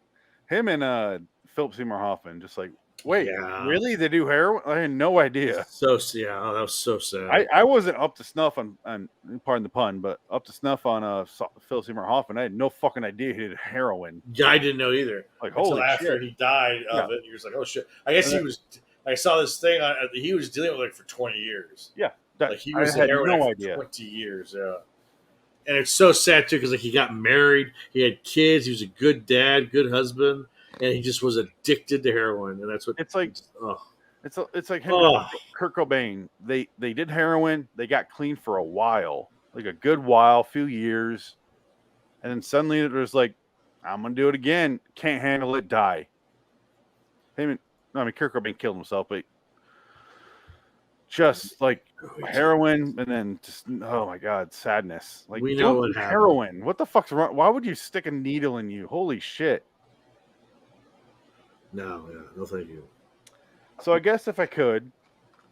Him and Philip Seymour Hoffman, just like Wait, Yeah. really? They do heroin? I had no idea. So yeah, that was so sad. I wasn't up to snuff on pardon the pun, but up to snuff on Philip Seymour Hoffman. I had no fucking idea he did heroin. Yeah, I didn't know either. Like, Until holy after shit. he died of it, he was like, "Oh shit!" I guess he was. I saw this thing. He was dealing with it for 20 years. Yeah, Like he was I had heroin no for idea. 20 years. Yeah, and it's so sad too because like he got married, he had kids, he was a good dad, good husband, and he just was addicted to heroin, and that's what It's like. Oh, It's like him, Oh. Kurt Cobain. They did heroin. They got clean for a while, like a good while, few years, and then suddenly it was like, I'm gonna do it again. Can't handle it. Die. Kurt Cobain killed himself, but just like heroin, and then just oh my god, sadness. Like We know don't what do happened. heroin. What the fuck's wrong? Why would you stick a needle in you? Holy shit. no, thank you. So I guess if I could,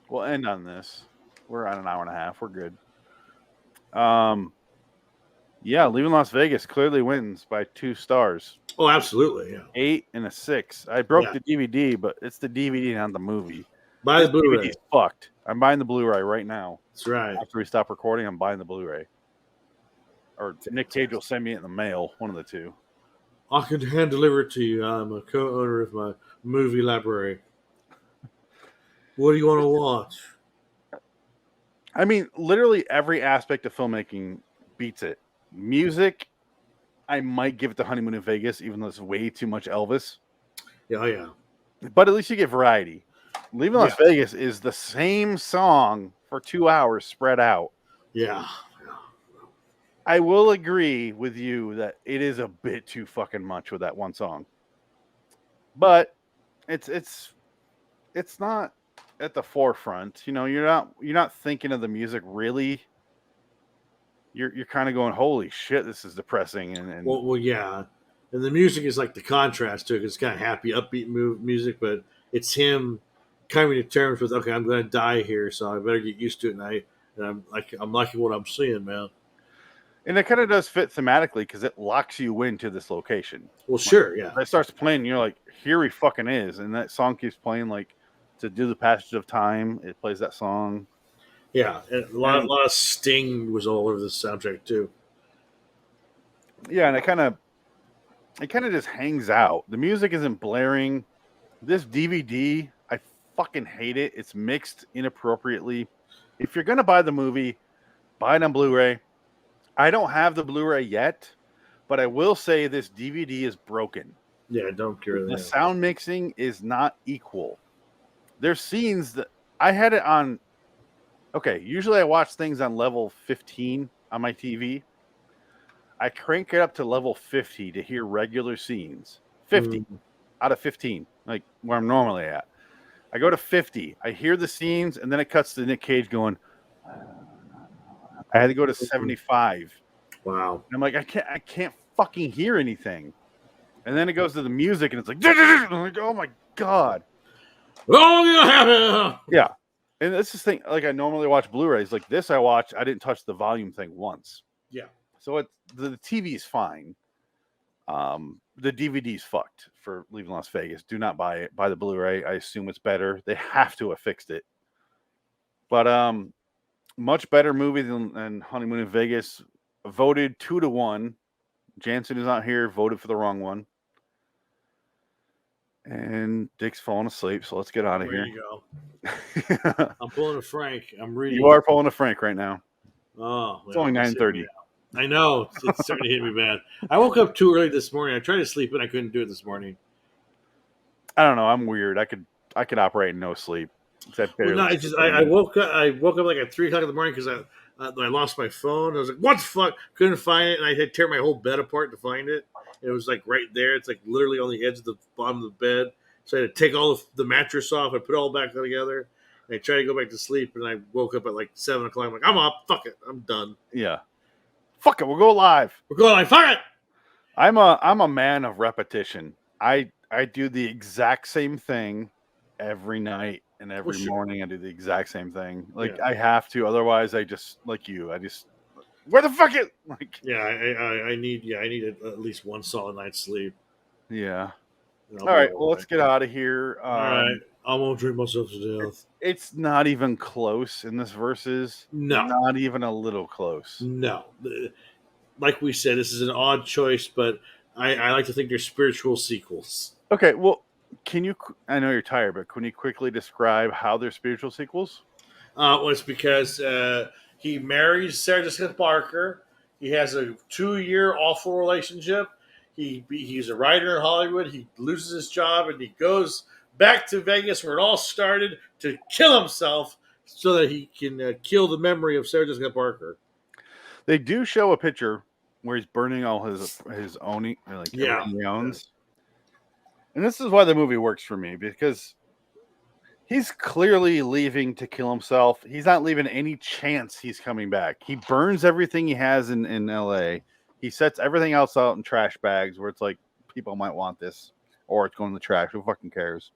we'll end on this. We're on an hour and a half. We're good. Yeah, Leaving Las Vegas clearly wins by 2 stars. Oh, absolutely, yeah. 8 and a 6. I broke Yeah. the DVD, but it's the DVD, not the movie. Buy the This Blu-ray. DVD's fucked. I'm buying the Blu-ray right now. That's right. After we stop recording, I'm buying the Blu-ray. Or Nick Cage will send me it in the mail. One of the two. I can hand deliver it to you. I'm a co-owner of my movie library. What do you want to watch? I mean, literally every aspect of filmmaking beats it. Music, I might give it to Honeymoon in Vegas, even though it's way too much Elvis. Yeah. But at least you get variety. Leaving Las Vegas is the same song for 2 hours spread out. Yeah. I will agree with you that it is a bit too fucking much with that one song. But it's not at the forefront. You know, you're not thinking of the music really. You're kind of going, holy shit, this is depressing. And Well, yeah. And the music is like the contrast to it. It's kind of happy, upbeat music, but it's him coming to terms with, okay, I'm going to die here, so I better get used to it. And I'm liking what I'm seeing, man. And it kind of does fit thematically because it locks you into this location. Well, sure, yeah. It starts playing, you're like, here he fucking is. And that song keeps playing, like, to do the passage of time. It plays that song. Yeah, and a lot of Sting was all over the soundtrack, too. Yeah, and it kind of just hangs out. The music isn't blaring. This DVD, I fucking hate it. It's mixed inappropriately. If you're going to buy the movie, buy it on Blu-ray. I don't have the Blu-ray yet, but I will say this DVD is broken. Yeah, don't care. The sound mixing is not equal. There's scenes that I had it on. Okay, usually I watch things on level 15 on my TV. I crank it up to level 50 to hear regular scenes. 50 out of 15, like where I'm normally at. I go to 50. I hear the scenes, and then it cuts to Nick Cage going. I had to go to 75. Wow. And I'm like, I can't fucking hear anything. And then it goes to the music, and it's like, I'm like, oh my god. Oh yeah. And this is thing like I normally watch Blu-rays like this. I didn't touch the volume thing once. Yeah. So the TV's fine. The DVD's fucked for Leaving Las Vegas. Do not buy it. Buy the Blu-ray. I assume it's better. They have to have fixed it. But much better movie than Honeymoon in Vegas. Voted 2-1. Jansen, who's not here, voted for the wrong one. And Dick's falling asleep, so let's get out of here. There you go. I'm pulling a Frank. I'm reading. You are pulling a Frank right now. Oh, it's only 9:30. I know. It's starting to hit me bad. I woke up too early this morning. I tried to sleep, but I couldn't do it this morning. I don't know. I'm weird. I could operate in no sleep. I woke up like at 3:00 in the morning because I lost my phone. I was like, what the fuck? Couldn't find it, and I had to tear my whole bed apart to find it. It was like right there. It's like literally on the edge of the bottom of the bed. So I had to take all the mattress off and put it all back together. And I tried to go back to sleep, and I woke up at like 7 o'clock. I'm like, I'm up. Fuck it. I'm done. Yeah. Fuck it. We'll go live. We're going live. Fuck it. I'm a man of repetition. I do the exact same thing every night and every morning. I do the exact same thing. Like I have to. Otherwise, I just like you. Where the fuck it? Like I need at least one solid night's sleep. Yeah. I'll All be right, well, let's right. get out of here. All right. I won't drink myself to death. It's not even close in this versus. No. Not even a little close. No. Like we said, this is an odd choice, but I like to think they're spiritual sequels. Okay, well, can you? I know you're tired, but can you quickly describe how they're spiritual sequels? Well, it's because he marries Sarah Jessica Parker. He has a 2-year awful relationship. He's a writer in Hollywood. He loses his job and he goes back to Vegas where it all started to kill himself so that he can kill the memory of Sarah Jessica Parker. They do show a picture where he's burning all his own everything he owns. And this is why the movie works for me, because he's clearly leaving to kill himself. He's not leaving any chance he's coming back. He burns everything he has in LA. He sets everything else out in trash bags where it's like, people might want this, or it's going in the trash. Who fucking cares?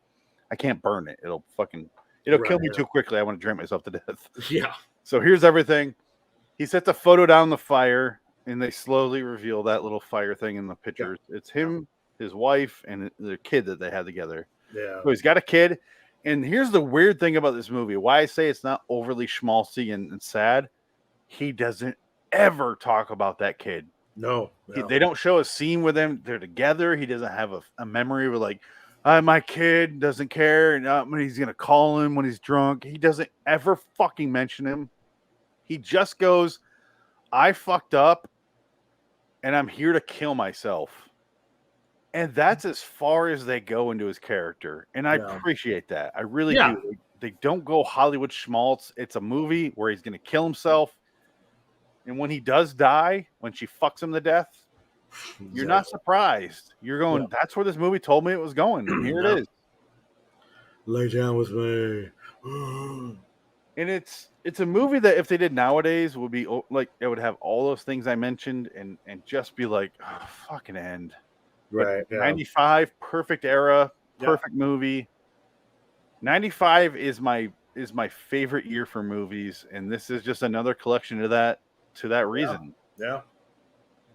I can't burn it. It'll kill me too quickly. I want to drink myself to death. Yeah. So here's everything. He sets a photo down the fire, and they slowly reveal that little fire thing in the pictures. Yeah. It's him, his wife, and the kid that they had together. Yeah. So he's got a kid. And here's the weird thing about this movie. Why I say it's not overly schmaltzy and sad. He doesn't ever talk about that kid. No. They don't show a scene with them. They're together. He doesn't have a memory where like, my kid doesn't care. And he's going to call him when he's drunk. He doesn't ever fucking mention him. He just goes, I fucked up and I'm here to kill myself. And that's as far as they go into his character. And I appreciate that. I really do. They don't go Hollywood schmaltz. It's a movie where he's going to kill himself. And when he does die, when she fucks him to death, you're not surprised. You're going, that's where this movie told me it was going. And here it is. Lay down with me. And it's a movie that if they did nowadays would be like, it would have all those things I mentioned and just be like, oh, fucking end. Right. But 95, perfect era, perfect movie. 95 is my favorite year for movies, and this is just another collection of that to that reason. Yeah.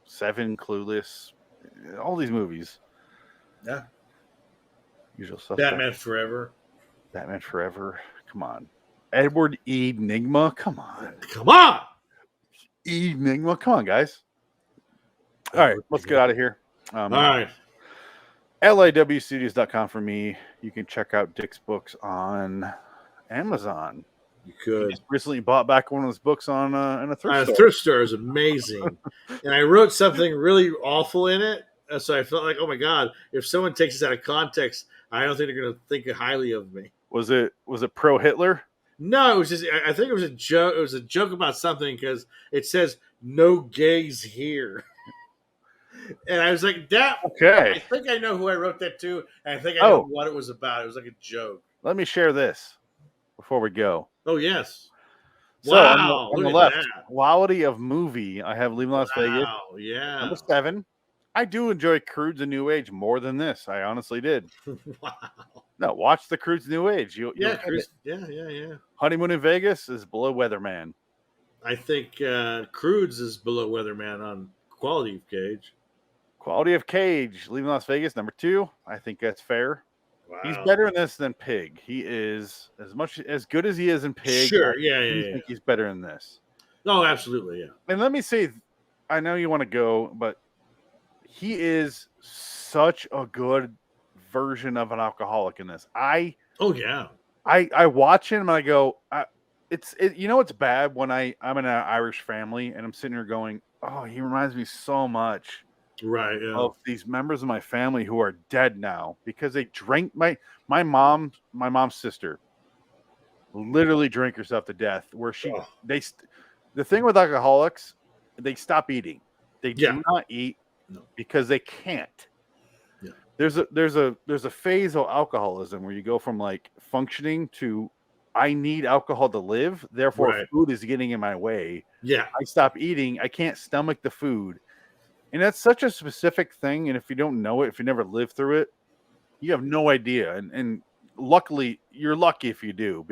Seven, Clueless, all these movies. Yeah. Usual stuff. Batman Forever. Come on. Edward E. Nygma. Come on. Enigma. Come on, guys. All right, let's get out of here. All right. LAWstudios.com for me. You can check out Dick's books on Amazon. You could. He just recently bought back one of his books on in a thrift store. Thrift store is amazing. And I wrote something really awful in it. So I felt like, oh my God, if someone takes this out of context, I don't think they're going to think highly of me. Was it pro Hitler? No, it was just, I think it was a joke. It was a joke about something because it says no gays here. And I was like, that. Okay. I think I know who I wrote that to. And I think I know what it was about. It was like a joke. Let me share this before we go. Oh, yes. So wow. On the left, quality of movie, I have Leaving Las Vegas. Yeah. Number 7. I do enjoy Crude's A New Age more than this. I honestly did. Wow. No, watch the Crude's New Age. Cruise, yeah. Honeymoon in Vegas is below Weatherman. I think Crude's is below Weatherman on quality of Cage. Quality of Cage, Leaving Las Vegas, number 2. I think that's fair. Wow. He's better in this than Pig. He is as good as he is in Pig. Sure, I think he's better in this. No, absolutely, yeah. And let me say, I know you want to go, but he is such a good version of an alcoholic in this. I watch him and I go, it's bad when I'm in an Irish family and I'm sitting here going, oh, he reminds me so much. Right, yeah. Of these members of my family who are dead now because they drank my mom's sister literally drank herself to death where the thing with alcoholics, they stop eating. They do not eat because they can't. Yeah. There's a phase of alcoholism where you go from like functioning to I need alcohol to live, therefore food is getting in my way. Yeah. I stop eating, I can't stomach the food. And that's such a specific thing. And if you don't know it, if you never lived through it, you have no idea. And luckily, you're lucky if you do.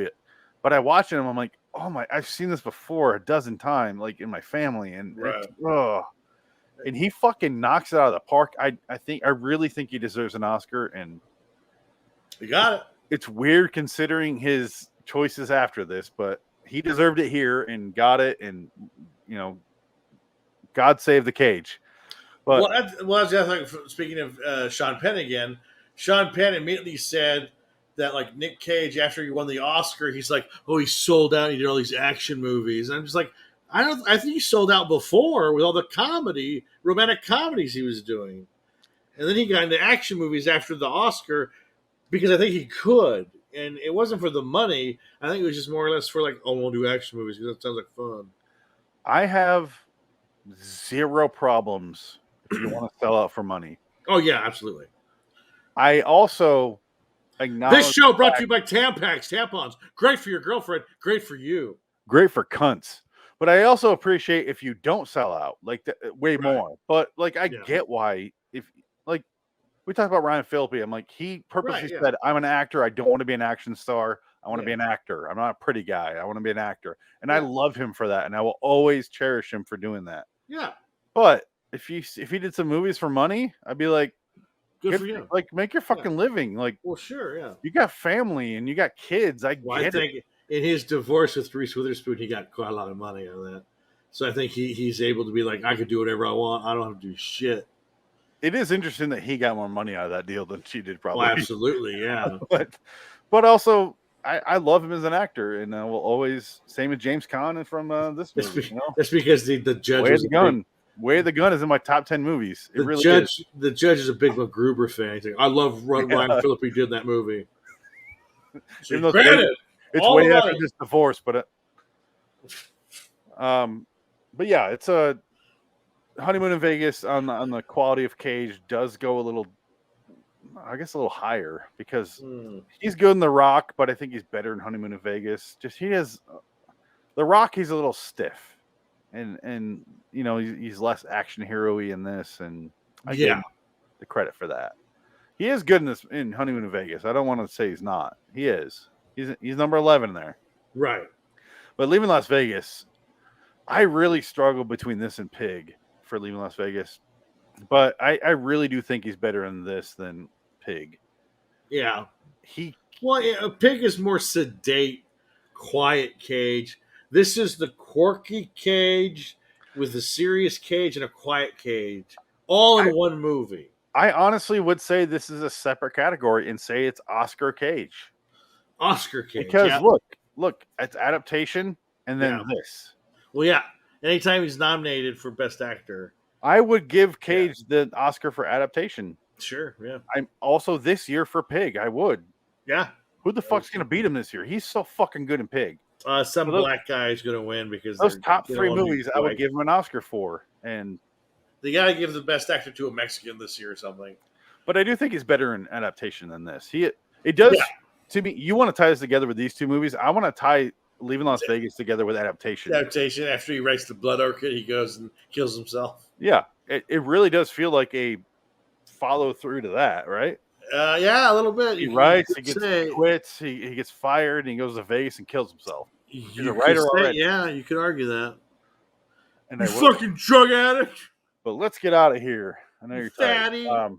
But I watch him, I'm like, oh my, I've seen this before a dozen times, like in my family. And and he fucking knocks it out of the park. I really think he deserves an Oscar, and You got it. it's weird considering his choices after this, but he deserved it here and got it, and God save the cage. But Speaking of Sean Penn again, Sean Penn immediately said that like Nick Cage, after he won the Oscar, he's like, oh, he sold out. He did all these action movies. And I'm just like, I think he sold out before with all the romantic comedies he was doing, and then he got into action movies after the Oscar because I think he could, and it wasn't for the money. I think it was just more or less for like, oh, we'll do action movies because that sounds like fun. I have zero problems if you want to sell out for money. Oh yeah, absolutely. I also acknowledge This show brought to you by Tampons. Great for your girlfriend. Great for you. Great for cunts. But I also appreciate if you don't sell out, like way Right. more. But like I Yeah. get why. If like we talked about Ryan Phillippe, I'm like he purposely Right, yeah. said, "I'm an actor. I don't want to be an action star. I want to Yeah. be an actor. I'm not a pretty guy. I want to be an actor." And I Yeah. love him for that, and I will always cherish him for doing that. Yeah, But if he did some movies for money, I'd be like, good good for you. like make your fucking living. Like Well, sure, yeah. you got family and you got kids. I Well, I get it. think in his divorce with Reese Witherspoon, he got quite a lot of money on that. So I think he's able to be like, I can do whatever I want. I don't have to do shit. It is interesting that he got more money out of that deal than she did, probably. Well, absolutely, yeah. but also, I love him as an actor, and I will always same as James Caan from this That's, movie. that's because the judge Way of was the a Gun. Way of the Gun is in my top 10 movies. It the really judge. is. The judge is a big MacGruber fan. He's like, I love what Ryan Phillippe did in that movie. So Even though granted, it's all way the after money. this divorce, but yeah, it's a Honeymoon in Vegas on the quality of Cage does go a little higher because he's good in The Rock, but I think he's better in Honeymoon in Vegas. Just he has The Rock, he's a little stiff, and he's less action hero-y in this, and I give him the credit for that. He is good in Honeymoon in Vegas. I don't want to say he's not. He is. He's number 11 there. Right. But Leaving Las Vegas, I really struggle between this and Pig for Leaving Las Vegas. But I really do think he's better in this than Pig. Yeah. Pig is more sedate, quiet Cage. This is the quirky Cage with the serious Cage and a quiet Cage, all in one movie. I honestly would say this is a separate category and say it's Oscar Cage. Oscar Cage. Because look, it's adaptation and then this. Well, yeah. Anytime he's nominated for Best Actor, I would give Cage the Oscar for adaptation. Sure, yeah. I'm also this year for Pig. I would. Yeah. Who the fuck's going to beat him this year? He's so fucking good in Pig. Some black guy is going to win because those top 3 movies I would give him an Oscar for. And they got to give the Best Actor to a Mexican this year or something. But I do think he's better in adaptation than this. It does to me. You want to tie this together with these two movies? I want to tie Leaving Las Vegas together with adaptation. Adaptation. After he writes the Blood Orchid, he goes and kills himself. Yeah, it really does feel like a follow through to that, right? Yeah, a little bit. He writes, he quits, he gets fired, and he goes to Vegas and kills himself. He's a writer already. Yeah, you could argue that. And you fucking drug addict. But let's get out of here. I know you're fatty. tired.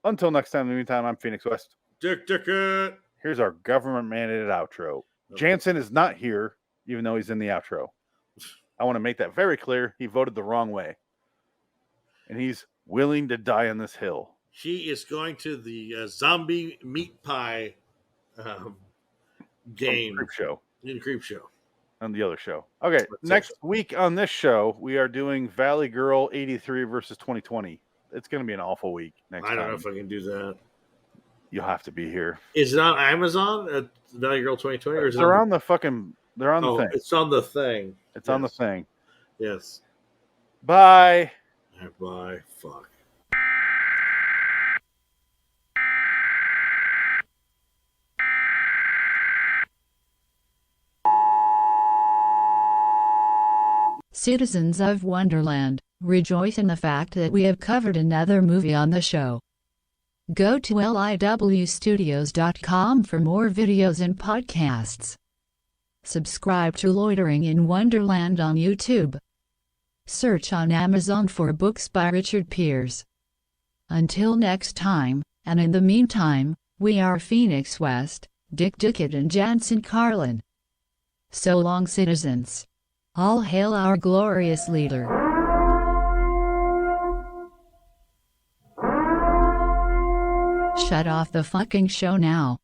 Until next time, in the meantime, I'm Phoenix West. Dick it. Here's our government-mandated outro. Okay. Jansen is not here, even though he's in the outro. I want to make that very clear. He voted the wrong way. And he's willing to die on this hill. He is going to the zombie meat pie game. Creep Show. In Creep Show. On the other show. Okay, next week on this show, we are doing Valley Girl 83 versus 2020. It's going to be an awful week next time. I don't know if I can do that. You'll have to be here. Is it on Amazon, Valley Girl 2020? Or is they're on the fucking... They're on the thing. It's on the thing. It's on the thing. Yes. Bye. Bye. Fuck. Citizens of Wonderland, rejoice in the fact that we have covered another movie on the show. Go to liwstudios.com for more videos and podcasts. Subscribe to Loitering in Wonderland on YouTube. Search on Amazon for books by Richard Pierce. Until next time, and in the meantime, we are Phoenix West, Dick Dickett and Jansen Carlin. So long, citizens. All hail our glorious leader. Shut off the fucking show now.